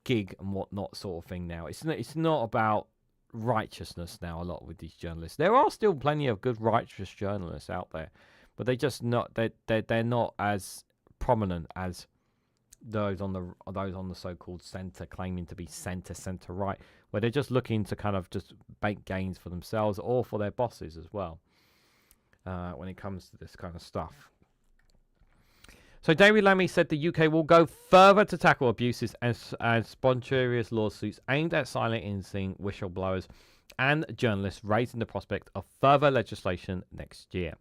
gig and whatnot sort of thing now. It's not about righteousness now a lot with these journalists. There are still plenty of good righteous journalists out there, but they're not as prominent as those on the so-called centre, claiming to be centre right, where they're just looking to kind of just bank gains for themselves or for their bosses as well. When it comes to this kind of stuff. So David Lammy said the UK will go further to tackle abuses and spontaneous lawsuits aimed at silencing whistleblowers and journalists, raising the prospect of further legislation next year.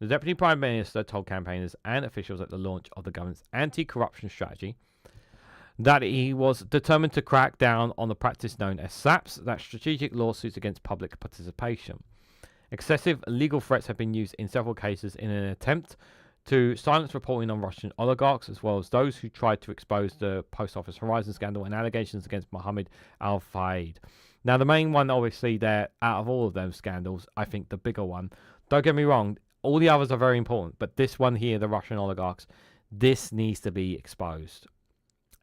The Deputy Prime Minister told campaigners and officials at the launch of the government's anti-corruption strategy that he was determined to crack down on the practice known as SAPs, that's strategic lawsuits against public participation. Excessive legal threats have been used in several cases in an attempt to silence reporting on Russian oligarchs, as well as those who tried to expose the Post Office Horizon scandal and allegations against Mohammed Al-Fayed. Now, the main one, obviously, there, out of all of those scandals, I think the bigger one, don't get me wrong, all the others are very important, but this one here, the Russian oligarchs, this needs to be exposed.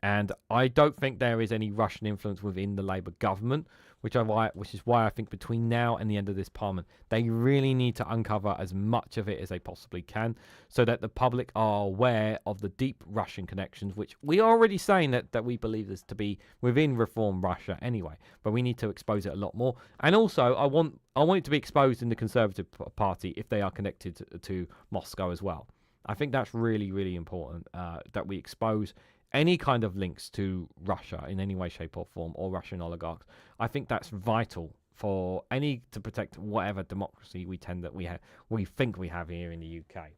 And I don't think there is any Russian influence within the Labour government, which is why I think between now and the end of this parliament, they really need to uncover as much of it as they possibly can, so that the public are aware of the deep Russian connections, which we are already saying that we believe this to be within Reform Russia anyway. But we need to expose it a lot more. And also, I want it to be exposed in the Conservative Party if they are connected to Moscow as well. I think that's really, really important that we expose any kind of links to Russia in any way, shape or form, or Russian oligarchs. I think that's vital for to protect whatever democracy we think we have here in the UK.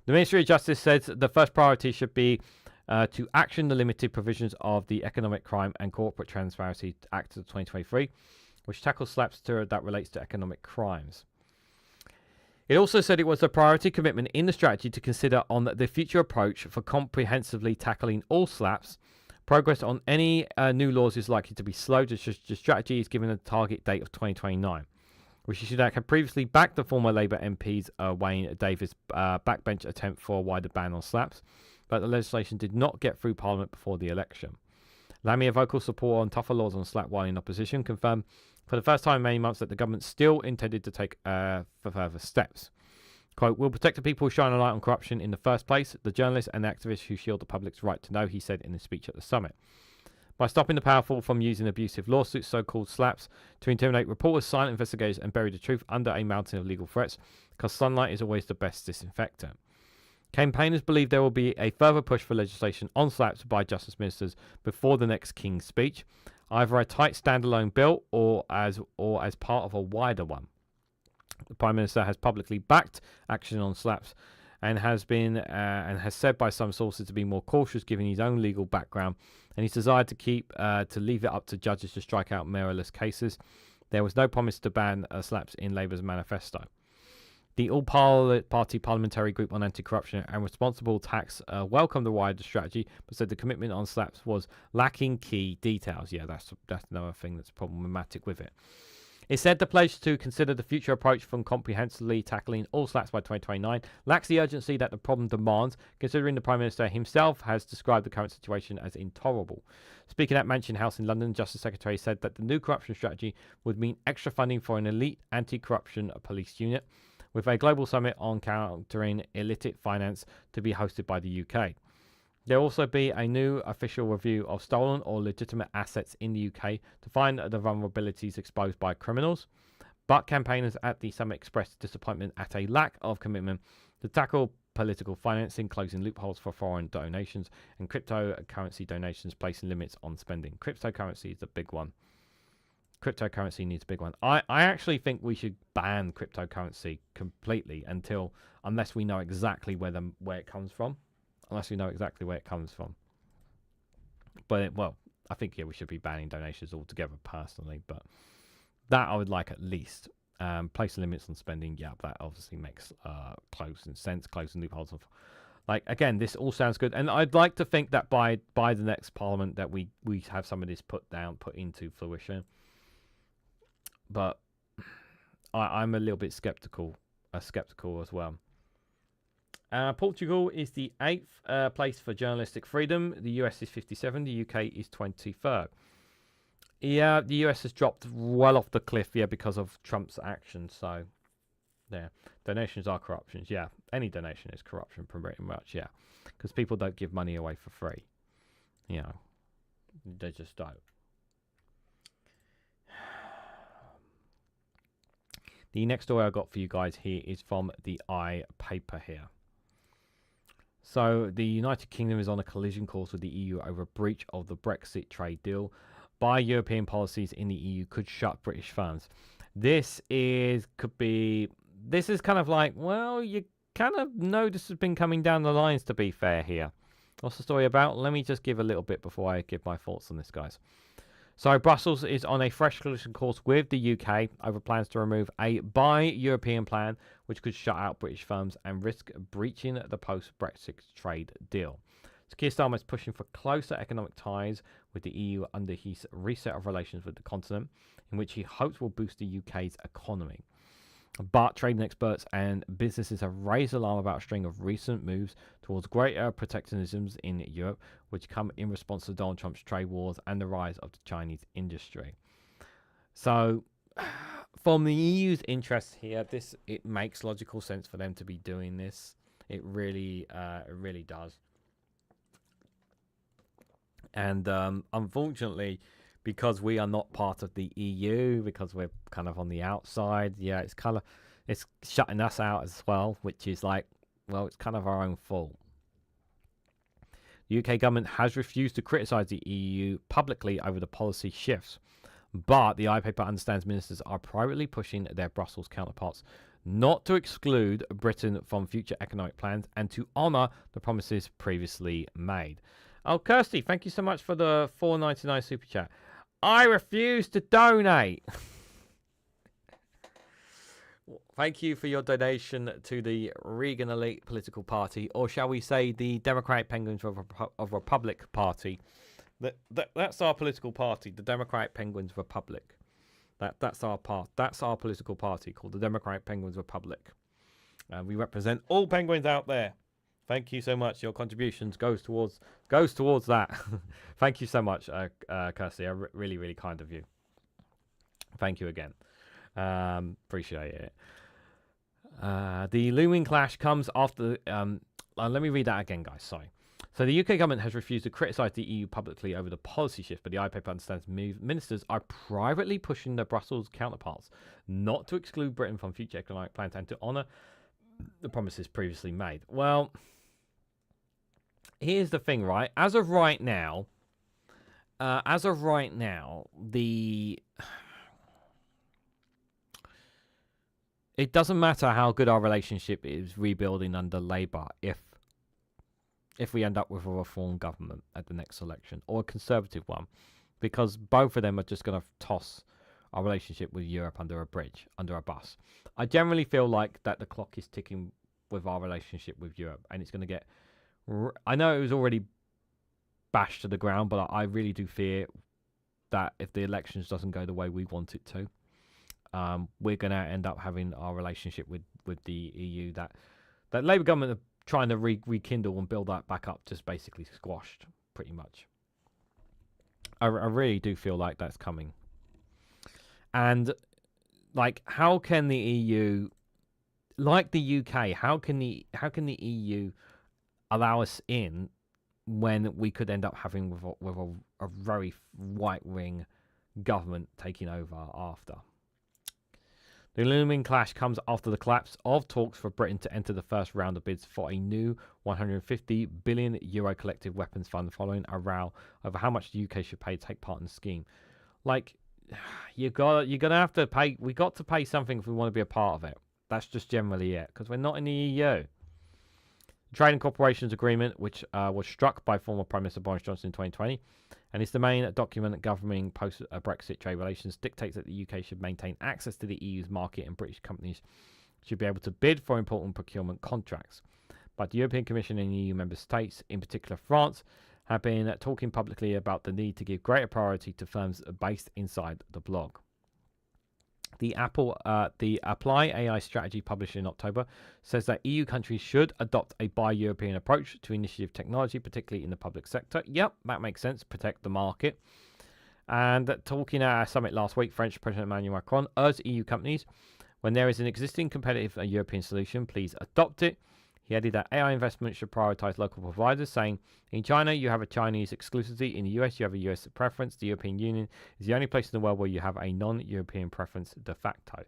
The Ministry of Justice says the first priority should be to action the limited provisions of the Economic Crime and Corporate Transparency Act of 2023, which tackles slaps that relates to economic crimes. It also said it was a priority commitment in the strategy to consider on the future approach for comprehensively tackling all slaps. Progress on any new laws is likely to be slow. The strategy is given a target date of 2029. Rishi Sunak had previously backed the former Labour MP's Wayne Davis backbench attempt for a wider ban on slaps, but the legislation did not get through Parliament before the election. Lammy, a vocal support on tougher laws on slap while in opposition, confirmed for the first time in many months that the government still intended to take further steps. Quote, "We'll protect the people who shine a light on corruption in the first place, the journalists and the activists who shield the public's right to know," he said in his speech at the summit. By stopping the powerful from using abusive lawsuits, so-called slaps, to intimidate reporters, silent investigators and bury the truth under a mountain of legal threats, because sunlight is always the best disinfectant. Campaigners believe there will be a further push for legislation on slaps by justice ministers before the next King's speech, either a tight standalone bill or as part of a wider one. The Prime Minister has publicly backed action on slaps and has said by some sources to be more cautious given his own legal background and his desire to leave it up to judges to strike out meritless cases. There was no promise to ban slaps in Labour's manifesto. The all-party parliamentary group on anti-corruption and responsible tax welcomed the wider strategy, but said the commitment on slaps was lacking key details. Yeah, that's another thing that's problematic with it. It said the pledge to consider the future approach from comprehensively tackling all slaps by 2029 lacks the urgency that the problem demands, considering the Prime Minister himself has described the current situation as intolerable. Speaking at Mansion House in London, Justice Secretary said that the new corruption strategy would mean extra funding for an elite anti-corruption police unit, with a global summit on countering illicit finance to be hosted by the UK. There will also be a new official review of stolen or legitimate assets in the UK to find the vulnerabilities exposed by criminals. But campaigners at the summit expressed disappointment at a lack of commitment to tackle political financing, closing loopholes for foreign donations, and cryptocurrency donations, placing limits on spending. Cryptocurrency is a big one. Cryptocurrency needs a big one. I actually think we should ban cryptocurrency completely unless we know exactly where it comes from. But I think we should be banning donations altogether personally. But that I would like at least. Place limits on spending. Yeah, that obviously makes closing loopholes of. Again, this all sounds good, and I'd like to think that by the next Parliament that we have some of this put into fruition. But I'm a little bit skeptical as well. Portugal is the 8th place for journalistic freedom. The US is 57. The UK is 23rd. Yeah, the US has dropped well off the cliff, because of Trump's actions. So, yeah, donations are corruptions. Yeah, any donation is corruption, pretty much. Yeah, because people don't give money away for free. They just don't. The next story I got for you guys here is from the iPaper here. So the United Kingdom is on a collision course with the EU over a breach of the Brexit trade deal. By European policies in the EU could shut British firms. This is kind of like, well, you kind of know this has been coming down the lines, to be fair here. What's the story about? Let me just give a little bit before I give my thoughts on this, guys. So Brussels is on a fresh collision course with the UK over plans to remove a buy European plan, which could shut out British firms and risk breaching the post-Brexit trade deal. So Keir Starmer is pushing for closer economic ties with the EU under his reset of relations with the continent, in which he hopes will boost the UK's economy. But trading experts and businesses have raised alarm about a string of recent moves towards greater protectionisms in Europe, which come in response to Donald Trump's trade wars and the rise of the Chinese industry. So, from the EU's interests here, it makes logical sense for them to be doing this. It really does. And unfortunately, because we are not part of the EU, because we're kind of on the outside, it's shutting us out as well, which is it's kind of our own fault. The UK government has refused to criticise the EU publicly over the policy shifts, but the iPaper understands ministers are privately pushing their Brussels counterparts not to exclude Britain from future economic plans and to honour the promises previously made. Oh, Kirsty, thank you so much for the $4.99 super chat. I refuse to donate. Thank you for your donation to the Reganelite political party, or shall we say the Democratic Penguins of Republic Party. That's our political party, the Democratic Penguins Republic. That's our political party called the Democratic Penguins Republic. We represent all penguins out there. Thank you so much. Your contributions goes towards that. Thank you so much, Kirsty. Really, really kind of you. Thank you again. Appreciate it. The looming clash comes after. Let me read that again, guys. Sorry. So the UK government has refused to criticise the EU publicly over the policy shift, but the iPaper understands ministers are privately pushing their Brussels counterparts not to exclude Britain from future economic plans and to honour the promises previously made. Well, here's the thing, right? As of right now, it doesn't matter how good our relationship is rebuilding under Labour if if we end up with a reform government at the next election or a conservative one, because both of them are just going to toss our relationship with Europe under a bridge, under a bus. I generally feel like that the clock is ticking with our relationship with Europe, and it's going to get. I know it was already bashed to the ground, but I really do fear that if the elections doesn't go the way we want it to, we're going to end up having our relationship with the EU that Labour government are trying to rekindle and build that back up, just basically squashed, pretty much. I really do feel like that's coming. And, like, how can the EU, like the UK, how can the EU allow us in when we could end up having with a very right-wing government taking over after? The looming clash comes after the collapse of talks for Britain to enter the first round of bids for a new €150 billion collective weapons fund, following a row over how much the UK should pay to take part in the scheme. Like, you're gonna have to pay. We got to pay something if we want to be a part of it. That's just generally it, because we're not in the EU. Trade and Corporations Agreement, which was struck by former Prime Minister Boris Johnson in 2020, and is the main document governing post-Brexit trade relations, dictates that the UK should maintain access to the EU's market and British companies should be able to bid for important procurement contracts. But the European Commission and EU member states, in particular France, have been talking publicly about the need to give greater priority to firms based inside the bloc. The Apply AI strategy published in October says that EU countries should adopt a bi-European approach to initiative technology, particularly in the public sector. Yep, that makes sense. Protect the market. And talking at a summit last week, French President Emmanuel Macron urged EU companies, when there is an existing competitive European solution, please adopt it. He added that AI investment should prioritize local providers, saying, in China, you have a Chinese exclusivity. In the US, you have a US preference. The European Union is the only place in the world where you have a non-European preference de facto.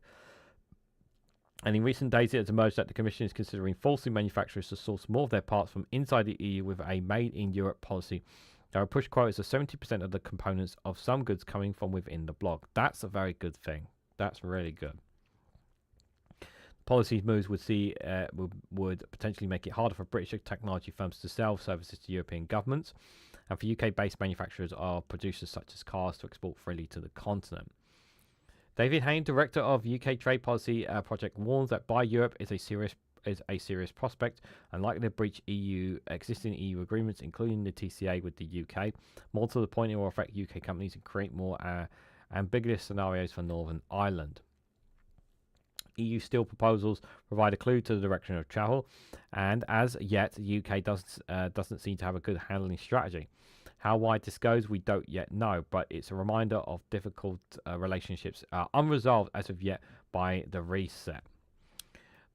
And in recent days, it has emerged that the Commission is considering forcing manufacturers to source more of their parts from inside the EU with a made-in-Europe policy that will push quotas of 70% of the components of some goods coming from within the bloc. That's a very good thing. That's really good. Policy moves would potentially make it harder for British technology firms to sell services to European governments, and for UK-based manufacturers or producers such as cars to export freely to the continent. David Hayne, director of UK Trade Policy Project, warns that Buy Europe is a serious prospect and likely to breach existing EU agreements, including the TCA with the UK. More to the point, it will affect UK companies and create more ambiguous scenarios for Northern Ireland. EU steel proposals provide a clue to the direction of travel, and as yet, the UK doesn't seem to have a good handling strategy. How wide this goes, we don't yet know, but it's a reminder of difficult relationships unresolved as of yet by the reset.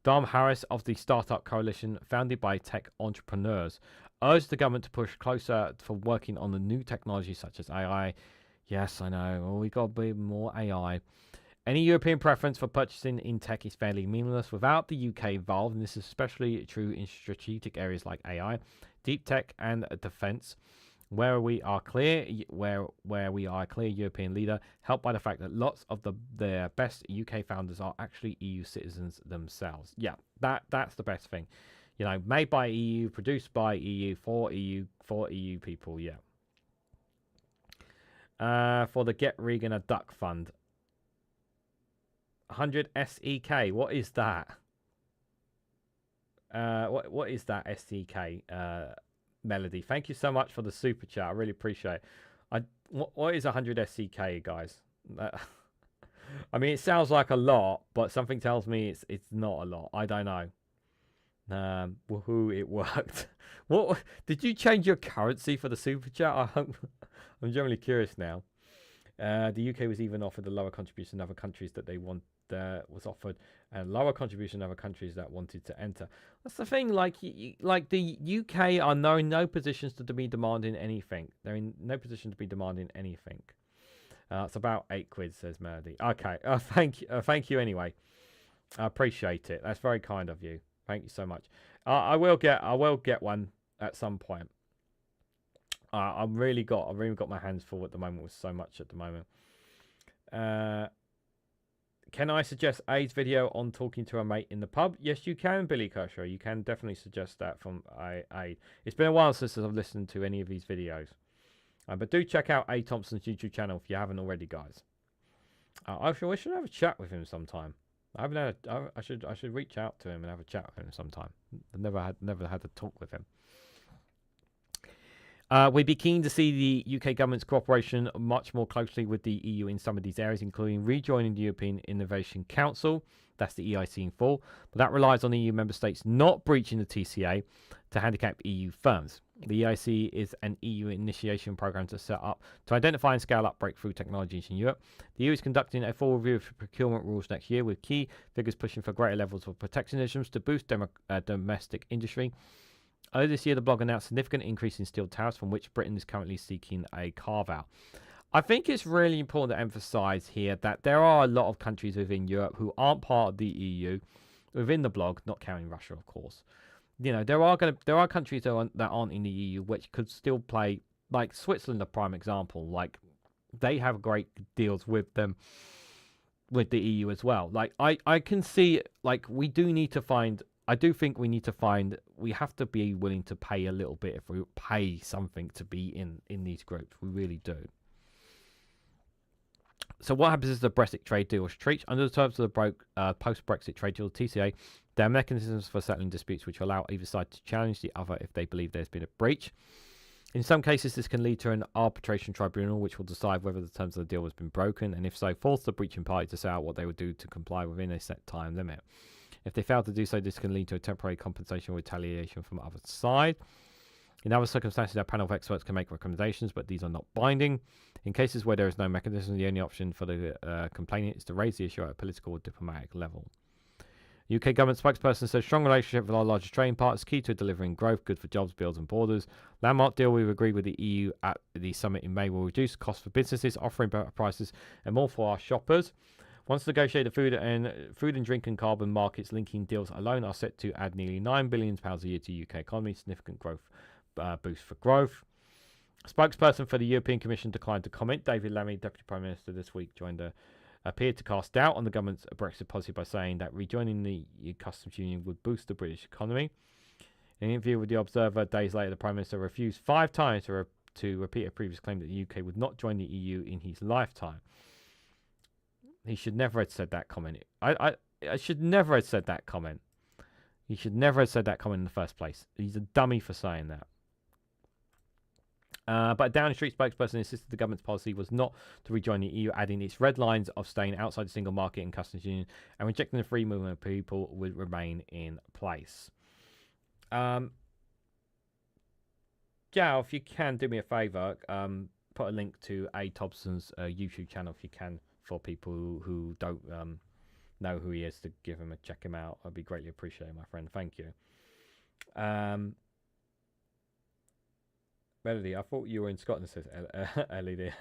Dom Harris of the Startup Coalition, founded by tech entrepreneurs, urged the government to push closer for working on the new technologies such as AI. Yes, I know. Well, we got to be more AI. Any European preference for purchasing in tech is fairly meaningless without the UK involved, and this is especially true in strategic areas like AI, deep tech, and defence, where we are clear European leader, helped by the fact that lots of their best UK founders are actually EU citizens themselves. Yeah, that's the best thing. You know, made by EU, produced by EU, for EU people. Yeah. For the Get Regan a Duck Fund. 100 SEK. What is that? What is that SEK Melody? Thank you so much for the super chat. I really appreciate it. What is 100 SEK, guys? I mean, it sounds like a lot, but something tells me it's not a lot. I don't know. Woohoo! It worked. What did you change your currency for the super chat? I'm generally curious now. The UK was even offered a lower contribution in other countries that they want. Was offered and lower contribution in other countries that wanted to enter. That's the thing. Like the UK are in no positions to be demanding anything. They're in no position to be demanding anything. It's about £8, says Melody. Okay. Thank you anyway. I appreciate it. That's very kind of you. Thank you so much. I will get one at some point. I've really got my hands full at the moment with so much at the moment. Can I suggest A's video on talking to a mate in the pub? Yes, you can, Billy Kershaw. You can definitely suggest that from A. It's been a while since I've listened to any of these videos. But do check out A. Thompson's YouTube channel if you haven't already, guys. I should have a chat with him sometime. I should reach out to him and have a chat with him sometime. I've never had to talk with him. We'd be keen to see the UK government's cooperation much more closely with the EU in some of these areas, including rejoining the European Innovation Council. That's the EIC in full. But that relies on EU member states not breaching the TCA to handicap EU firms. The EIC is an EU initiation program to set up to identify and scale up breakthrough technologies in Europe. The EU is conducting a full review of procurement rules next year, with key figures pushing for greater levels of protectionism to boost domestic industry. Earlier this year, the blog announced a significant increase in steel tariffs, from which Britain is currently seeking a carve-out. I think it's really important to emphasise here that there are a lot of countries within Europe who aren't part of the EU, within the blog, not counting Russia, of course. You know, there are countries that aren't in the EU which could still play, like Switzerland, a prime example. Like, they have great deals with them, with the EU as well. Like, I can see, like, we do need to find. I do think we need to find, we have to be willing to pay a little bit if we pay something to be in these groups. We really do. So what happens is the Brexit trade deal retreats. Under the terms of the post-Brexit trade deal, TCA, there are mechanisms for settling disputes which allow either side to challenge the other if they believe there's been a breach. In some cases, this can lead to an arbitration tribunal which will decide whether the terms of the deal has been broken, and if so, force the breaching party to set out what they would do to comply within a set time limit. If they fail to do so, this can lead to a temporary compensation or retaliation from the other side. In other circumstances, our panel of experts can make recommendations, but these are not binding. In cases where there is no mechanism, the only option for the complainant is to raise the issue at a political or diplomatic level. UK government spokesperson says strong relationship with our largest trading partners, key to delivering growth, good for jobs, builds and borders. Landmark deal we've agreed with the EU at the summit in May will reduce costs for businesses, offering better prices and more for our shoppers. Once negotiated, food and drink and carbon markets linking deals alone are set to add nearly £9 billion a year to the UK economy, significant growth boost for growth. Spokesperson for the European Commission declined to comment. David Lammy, Deputy Prime Minister, this week appeared to cast doubt on the government's Brexit policy by saying that rejoining the customs union would boost the British economy. In an interview with The Observer days later, the Prime Minister refused 5 times to repeat a previous claim that the UK would not join the EU in his lifetime. He should never have said that comment. I should never have said that comment. He should never have said that comment in the first place. He's a dummy for saying that. But a Downing Street spokesperson insisted the government's policy was not to rejoin the EU, adding its red lines of staying outside the single market and customs union and rejecting the free movement of people would remain in place. Jao, if you can do me a favour, put a link to A. Thompson's YouTube channel if you can, for people who don't know who he is, to check him out. I'd be greatly appreciated, my friend. Thank you. Melody, I thought you were in Scotland, says LED.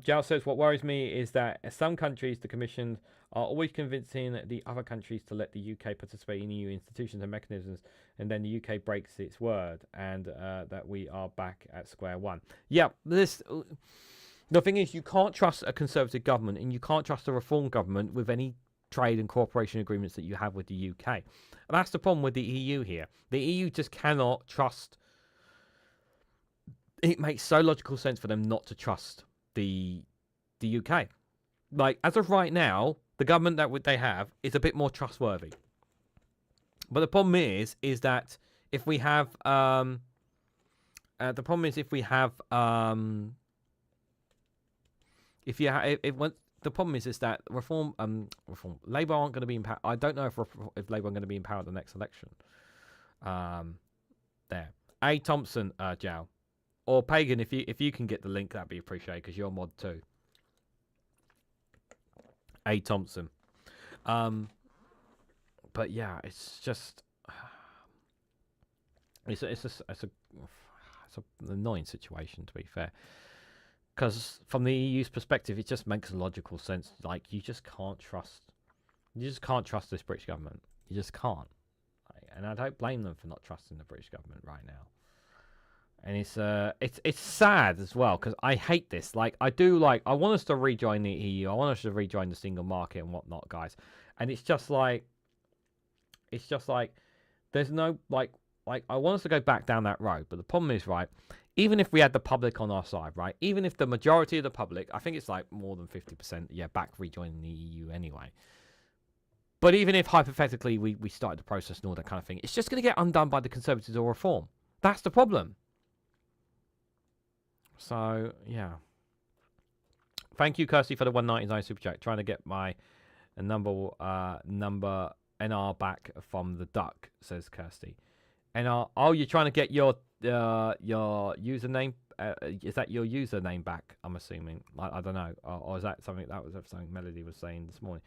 Jal says, what worries me is that some countries, the Commission, are always convincing the other countries to let the UK participate in EU institutions and mechanisms, and then the UK breaks its word, and that we are back at square one. Yeah, the thing is, you can't trust a Conservative government, and you can't trust a Reform government with any trade and cooperation agreements that you have with the UK. And that's the problem with the EU here. The EU just cannot trust. It makes so logical sense for them not to trust the UK. Like, as of right now, the government that they have is a bit more trustworthy. But the problem is that if we have the problem is if that Reform Labour aren't going to be empowered. I don't know if Labour are going to be empowered the next election. There, A. Thompson, Jao, or Pagan, if you can get the link, that'd be appreciated because you're mod too. A. Thompson, but yeah, it's just it's an annoying situation, to be fair. Because from the EU's perspective, it just makes logical sense. Like, you just can't trust this British government. You just can't. And I don't blame them for not trusting the British government right now. And it's sad as well because I hate this. Like I want us to rejoin the EU. I want us to rejoin the single market and whatnot, guys. And it's just like there's no like I want us to go back down that road. But the problem is, right, even if we had the public on our side, right, even if the majority of the public, I think it's like more than 50%, yeah, back rejoining the EU anyway. But even if hypothetically we started the process and all that kind of thing, it's just going to get undone by the Conservatives or Reform. That's the problem. So, yeah. Thank you, Kirsty, for the 199 super chat. Trying to get my number NR back from the duck, says Kirsty. NR, oh, you're trying to get your username? Is that your username back? I'm assuming. I don't know. Or is that something Melody was saying this morning?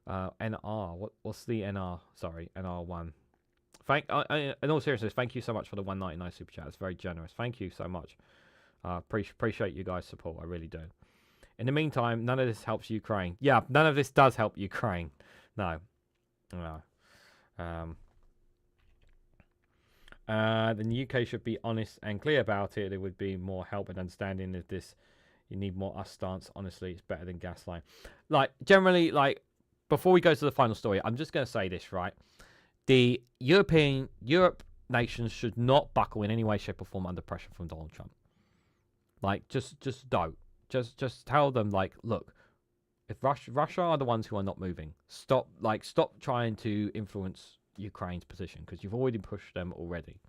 NR. What's the NR? Sorry, NR1. In all seriousness, thank you so much for the 199 super chat. It's very generous. Thank you so much. Appreciate you guys' support. I really do. In the meantime, none of this helps Ukraine. Yeah, none of this does help Ukraine. No. Then the UK should be honest and clear about it. There would be more help and understanding of this. You need more us stance. Honestly, it's better than gaslighting. Like, generally, like, before we go to the final story, I'm just going to say this, right? The Europe nations should not buckle in any way, shape, or form under pressure from Donald Trump. Like, just don't. Just tell them, like, look, if Russia are the ones who are not moving, stop trying to influence Ukraine's position because you've already pushed them already.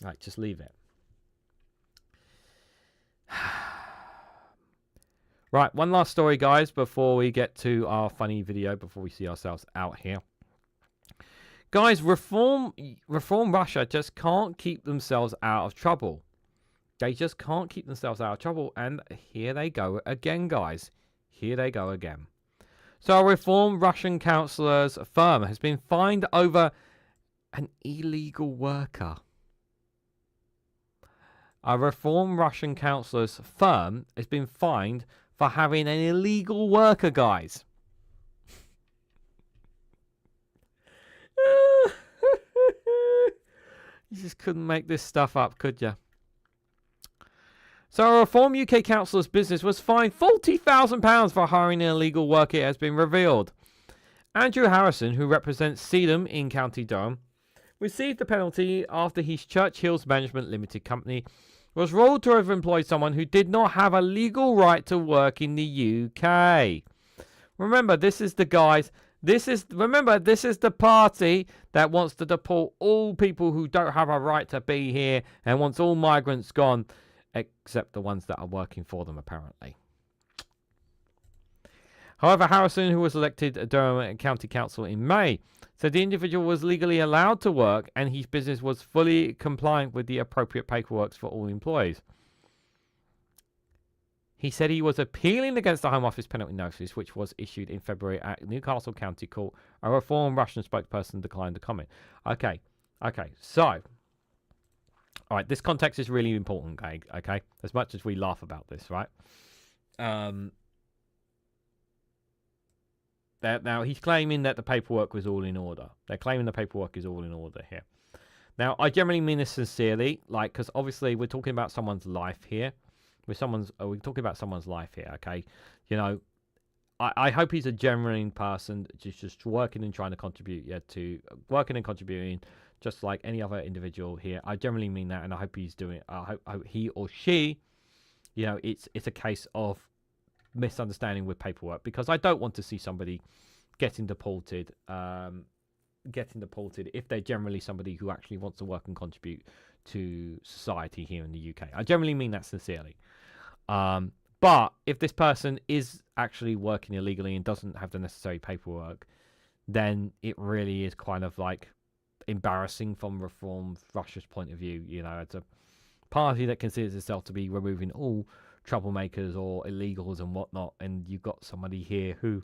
Like, just leave it. Right, one last story, guys, before we get to our funny video, before we see ourselves out here. Guys, Reform Russia just can't keep themselves out of trouble. They just can't keep themselves out of trouble. And here they go again, guys. Here they go again. So a Reform Russian councillor's firm has been fined over an illegal worker. A Reform Russian councillor's firm has been fined for having an illegal worker, guys. You just couldn't make this stuff up, could you? So a Reform UK councillor's business was fined £40,000 for hiring an illegal worker, it has been revealed. Andrew Harrison, who represents Sedum in County Durham, received the penalty after his Church Hills Management Limited company was ruled to have employed someone who did not have a legal right to work in the UK. Remember, this is the party that wants to deport all people who don't have a right to be here and wants all migrants gone. Except the ones that are working for them, apparently. However, Harrison, who was elected Durham County Council in May, said the individual was legally allowed to work and his business was fully compliant with the appropriate paperwork for all employees. He said he was appealing against the Home Office penalty notice, which was issued in February at Newcastle County Court. A Reform Russian spokesperson declined to comment. Okay, so... All right, this context is really important, okay? As much as we laugh about this, right? Now, he's claiming that the paperwork was all in order. They're claiming the paperwork is all in order here. Now, I generally mean this sincerely, like, because obviously we're talking about someone's life here. We're talking about someone's life here, okay? You know, I hope he's a genuine person, just working and trying to contribute, working and contributing, just like any other individual here. I generally mean that, and I hope he's doing. I hope he or she, you know, it's a case of misunderstanding with paperwork, because I don't want to see somebody getting deported. If they're generally somebody who actually wants to work and contribute to society here in the UK. I generally mean that sincerely. But if this person is actually working illegally and doesn't have the necessary paperwork, then it really is kind of like embarrassing from Reform Russia's point of view. You know, it's a party that considers itself to be removing all troublemakers or illegals and whatnot, and you've got somebody here who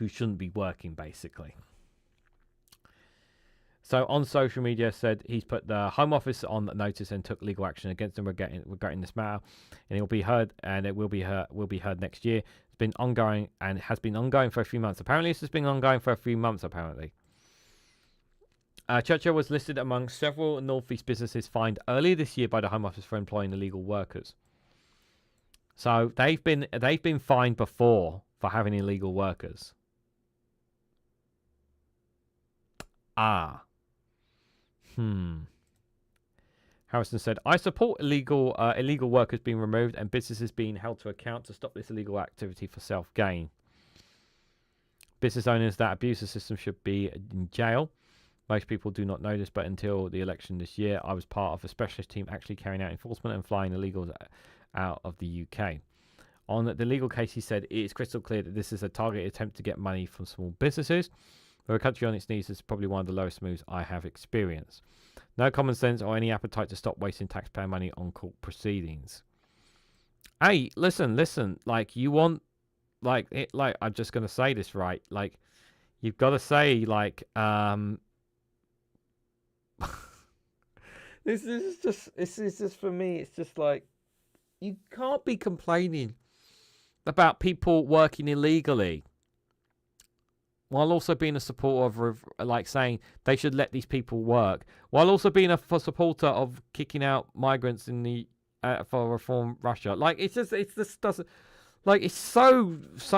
shouldn't be working, basically. So on social media said he's put the Home Office on notice and took legal action against them regarding this matter, and it will be heard next year. It's been ongoing and has been ongoing for a few months. Apparently, this has been ongoing for a few months. Apparently, Churchill was listed among several North East businesses fined earlier this year by the Home Office for employing illegal workers. So they've been fined before for having illegal workers. Harrison said, I support illegal workers being removed and businesses being held to account to stop this illegal activity for self-gain. Business owners that abuse the system should be in jail. Most people do not know this, but until the election this year, I was part of a specialist team actually carrying out enforcement and flying illegals out of the UK. On the legal case, he said, it is crystal clear that this is a targeted attempt to get money from small businesses. For a country on its knees, this is probably one of the lowest moves I have experienced. No common sense or any appetite to stop wasting taxpayer money on court proceedings. Hey, listen. Like, you want, like, I'm just going to say this, right? Like, you've got to say, like, this is just for me. It's just like, you can't be complaining about people working illegally while also being a supporter of, like, saying they should let these people work, while also being a supporter of kicking out migrants in the for reform Russia. Like, it just doesn't, like, it's so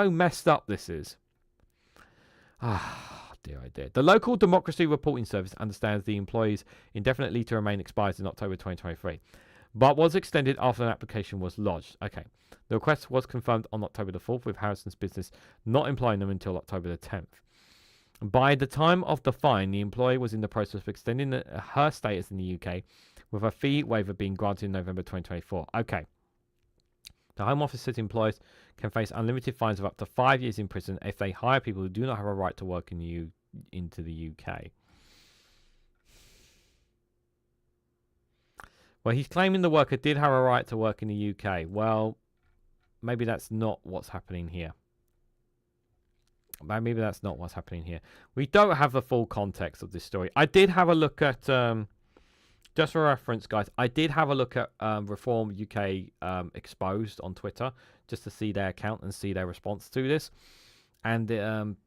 messed up. This is. Dear, oh dear. The Local Democracy Reporting Service understands the employees indefinitely to remain expires in October 2023, but was extended after an application was lodged. Okay. The request was confirmed on October the 4th, with Harrison's business not employing them until October the 10th. By the time of the fine, the employee was in the process of extending her status in the UK, with a fee waiver being granted in November 2024. Okay. The Home Office says employers can face unlimited fines of up to 5 years in prison if they hire people who do not have a right to work into the UK. Well, he's claiming the worker did have a right to work in the UK. Well, maybe that's not what's happening here. Maybe that's not what's happening here. We don't have the full context of this story. I did have a look at, just for reference, guys, I did have a look at Reform UK Exposed on Twitter, just to see their account and see their response to this. And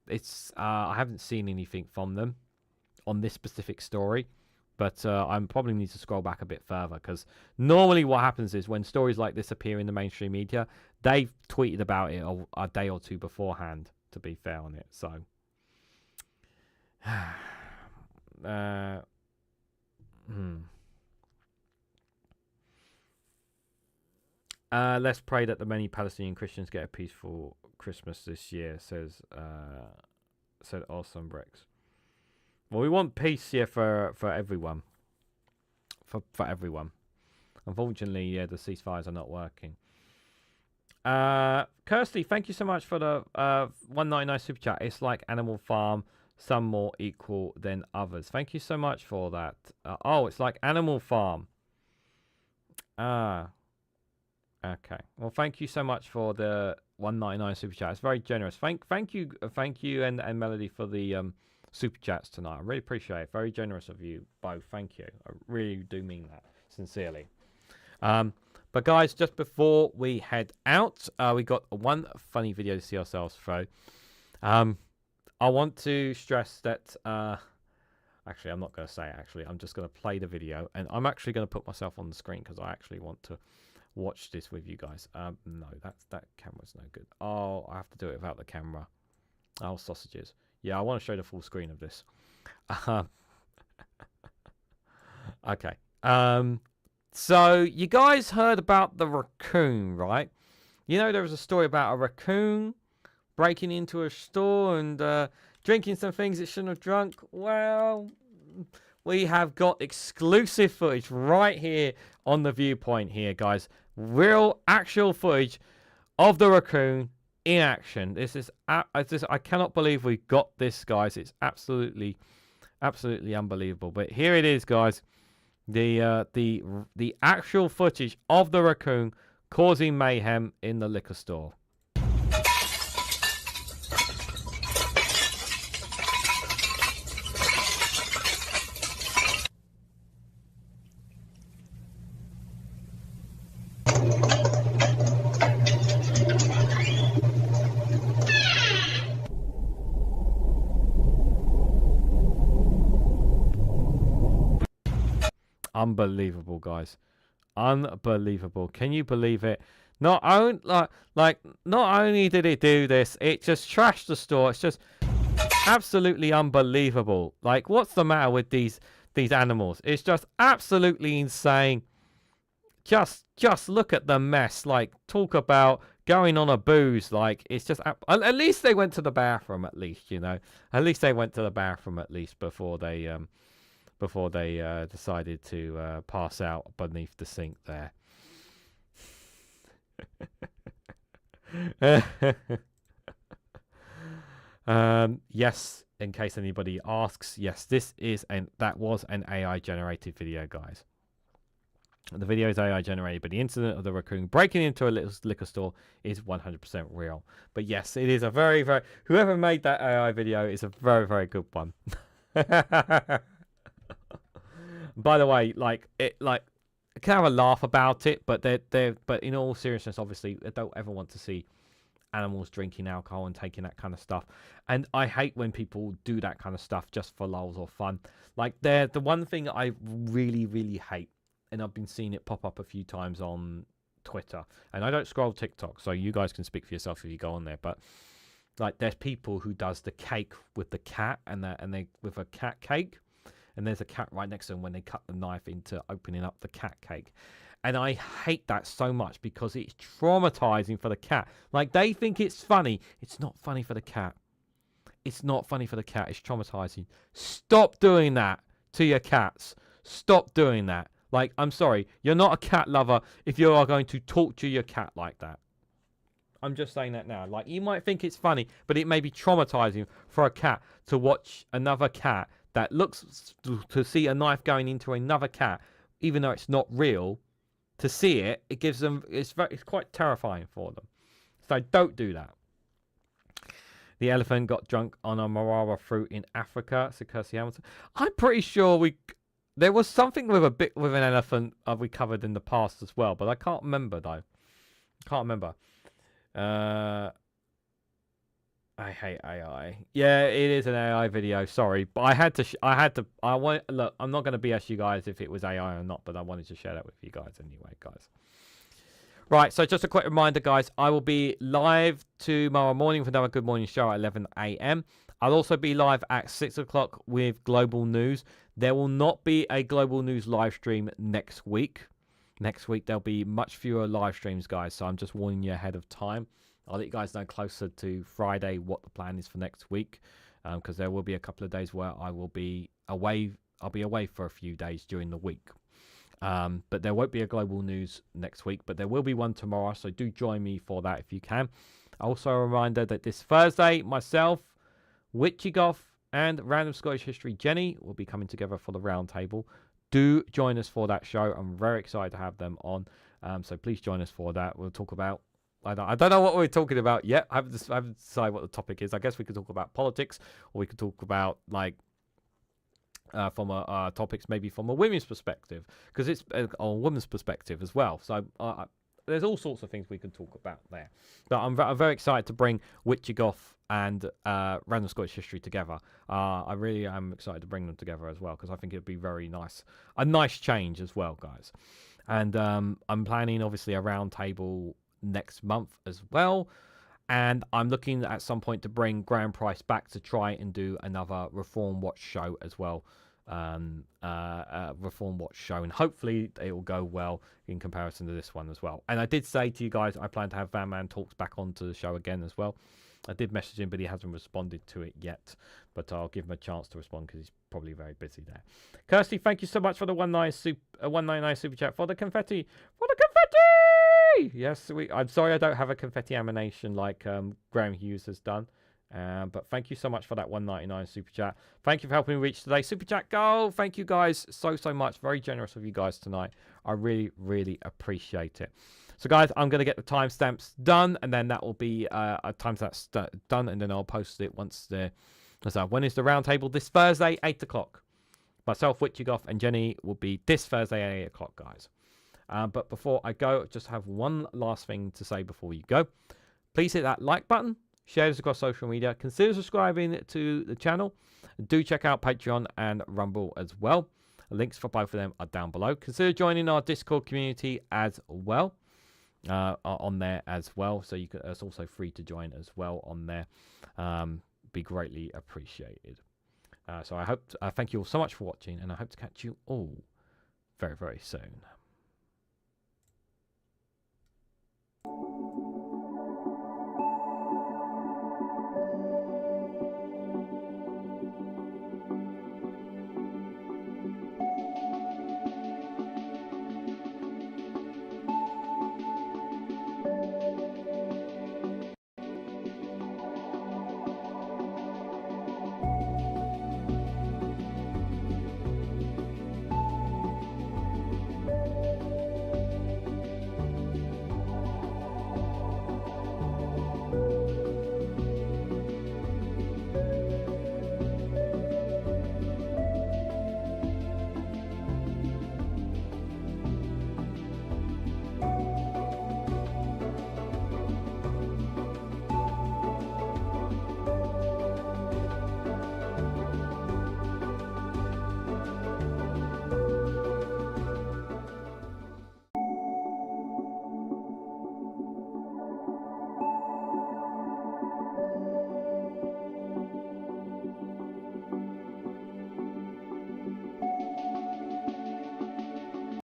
it's I haven't seen anything from them on this specific story. But I probably need to scroll back a bit further, because normally what happens is when stories like this appear in the mainstream media, they've tweeted about it a day or two beforehand, to be fair on it. So, let's pray that the many Palestinian Christians get a peaceful Christmas this year, said Awesome Bricks. Well, we want peace here for everyone. For everyone. Unfortunately, yeah, the ceasefires are not working. Kirsty, thank you so much for the 199 super chat. It's like Animal Farm, some more equal than others. Thank you so much for that. Oh, it's like Animal Farm. Okay. Well, thank you so much for the 199 super chat. It's very generous. Thank you, and Melody for the super chats tonight. I really appreciate it. Very generous of you both. Thank you. I really do mean that sincerely. But guys, just before we head out, we got one funny video to see ourselves through. I want to stress that actually, I'm not going to say it. Actually, I'm just going to play the video, and I'm actually going to put myself on the screen because I actually want to watch this with you guys. No, that camera's no good. Oh, I have to do it without the camera. Oh, sausages. Yeah, I want to show the full screen of this. Okay. So you guys heard about the raccoon, right? You know, there was a story about a raccoon breaking into a store and drinking some things it shouldn't have drunk. Well, we have got exclusive footage right here on the Viewpoint here, guys. Real, actual footage of the raccoon in action. This is I cannot believe we got this, guys. It's absolutely unbelievable. But here it is, guys. The actual footage of the raccoon causing mayhem in the liquor store. Unbelievable, guys. Unbelievable. Can you believe it? Not only not only did it do this, it just trashed the store. It's just absolutely unbelievable. Like, what's the matter with these animals? It's just absolutely insane. Just look at the mess. Like, talk about going on a booze. Like, it's just at least they went to the bathroom. At least, you know, at least they went to the bathroom at least before they decided to pass out beneath the sink there. Yes, in case anybody asks, yes, that was an AI generated video, guys. The video is AI generated, but the incident of the raccoon breaking into a little liquor store is 100% real. But yes, it is a very, very, whoever made that AI video is a very, very good one. By the way, I can have a laugh about it, but but in all seriousness, obviously, I don't ever want to see animals drinking alcohol and taking that kind of stuff. And I hate when people do that kind of stuff just for lulz or fun. Like, the one thing I really, really hate, and I've been seeing it pop up a few times on Twitter, and I don't scroll TikTok, so you guys can speak for yourself if you go on there, but like, there's people who does the cake with the cat and they with a cat cake. And there's a cat right next to them when they cut the knife into opening up the cat cake. And I hate that so much because it's traumatizing for the cat. Like, they think it's funny. It's not funny for the cat. It's not funny for the cat. It's traumatizing. Stop doing that to your cats. Stop doing that. Like, I'm sorry. You're not a cat lover if you are going to torture your cat like that. I'm just saying that now. Like, you might think it's funny, but it may be traumatizing for a cat to watch another cat that looks to see a knife going into another cat, even though it's not real. To see it, it gives them, it's quite terrifying for them. So don't do that. The elephant got drunk on a marara fruit in Africa. So Kirsty Hamilton. I'm pretty sure there was something with an elephant we covered in the past as well, but I can't remember though. Can't remember. I hate AI. Yeah, it is an AI video. Sorry, but I had to. Look, I'm not going to BS you guys if it was AI or not, but I wanted to share that with you guys anyway, guys. Right, so just a quick reminder, guys. I will be live tomorrow morning for another Good Morning Show at 11 a.m. I'll also be live at 6 o'clock with Global News. There will not be a Global News live stream next week. Next week, there'll be much fewer live streams, guys, so I'm just warning you ahead of time. I'll let you guys know closer to Friday what the plan is for next week, because there will be a couple of days where I will be away. I'll be away for a few days during the week. But there won't be a Global News next week, but there will be one tomorrow, so do join me for that if you can. Also a reminder that this Thursday, myself, Witchigoff, and Random Scottish History Jenny will be coming together for the round table. Do join us for that show. I'm very excited to have them on, so please join us for that. We'll talk about, I don't know what we're talking about yet. I haven't decided what the topic is. I guess we could talk about politics, or we could talk about from topics maybe from a women's perspective, because it's a woman's perspective as well. So there's all sorts of things we can talk about there. But I'm very excited to bring Witchigoff and Random Scottish History together. I really am excited to bring them together as well, because I think it'd be very nice, a nice change as well, guys. And I'm planning obviously a round table next month as well, and I'm looking at some point to bring Graham Price back to try and do another Reform Watch show as well. Reform Watch show, and hopefully it will go well in comparison to this one as well. And I did say to you guys I plan to have Van Man Talks back onto the show again as well. I did message him, but he hasn't responded to it yet, but I'll give him a chance to respond because he's probably very busy there. Kirsty, thank you so much for the 199 super chat for the confetti. Yes, I'm sorry I don't have a confetti animation like Graham Hughes has done. But thank you so much for that 199 super chat. Thank you for helping me reach today's super chat goal. Thank you guys so much. Very generous of you guys tonight. I really appreciate it. So guys, I'm going to get the timestamps done, and then that will be a timestamp done, and then I'll post it once when is the round table? This Thursday, 8 o'clock. Myself, Witchigoff, and Jenny will be this Thursday at 8 o'clock, guys. But before I go, just have one last thing to say before you go. Please hit that like button. Share this across social media. Consider subscribing to the channel. Do check out Patreon and Rumble as well. Links for both of them are down below. Consider joining our Discord community as well. On there as well, so you can, it's also free to join as well on there. Be greatly appreciated. So I hope thank you all so much for watching, and I hope to catch you all very, very soon.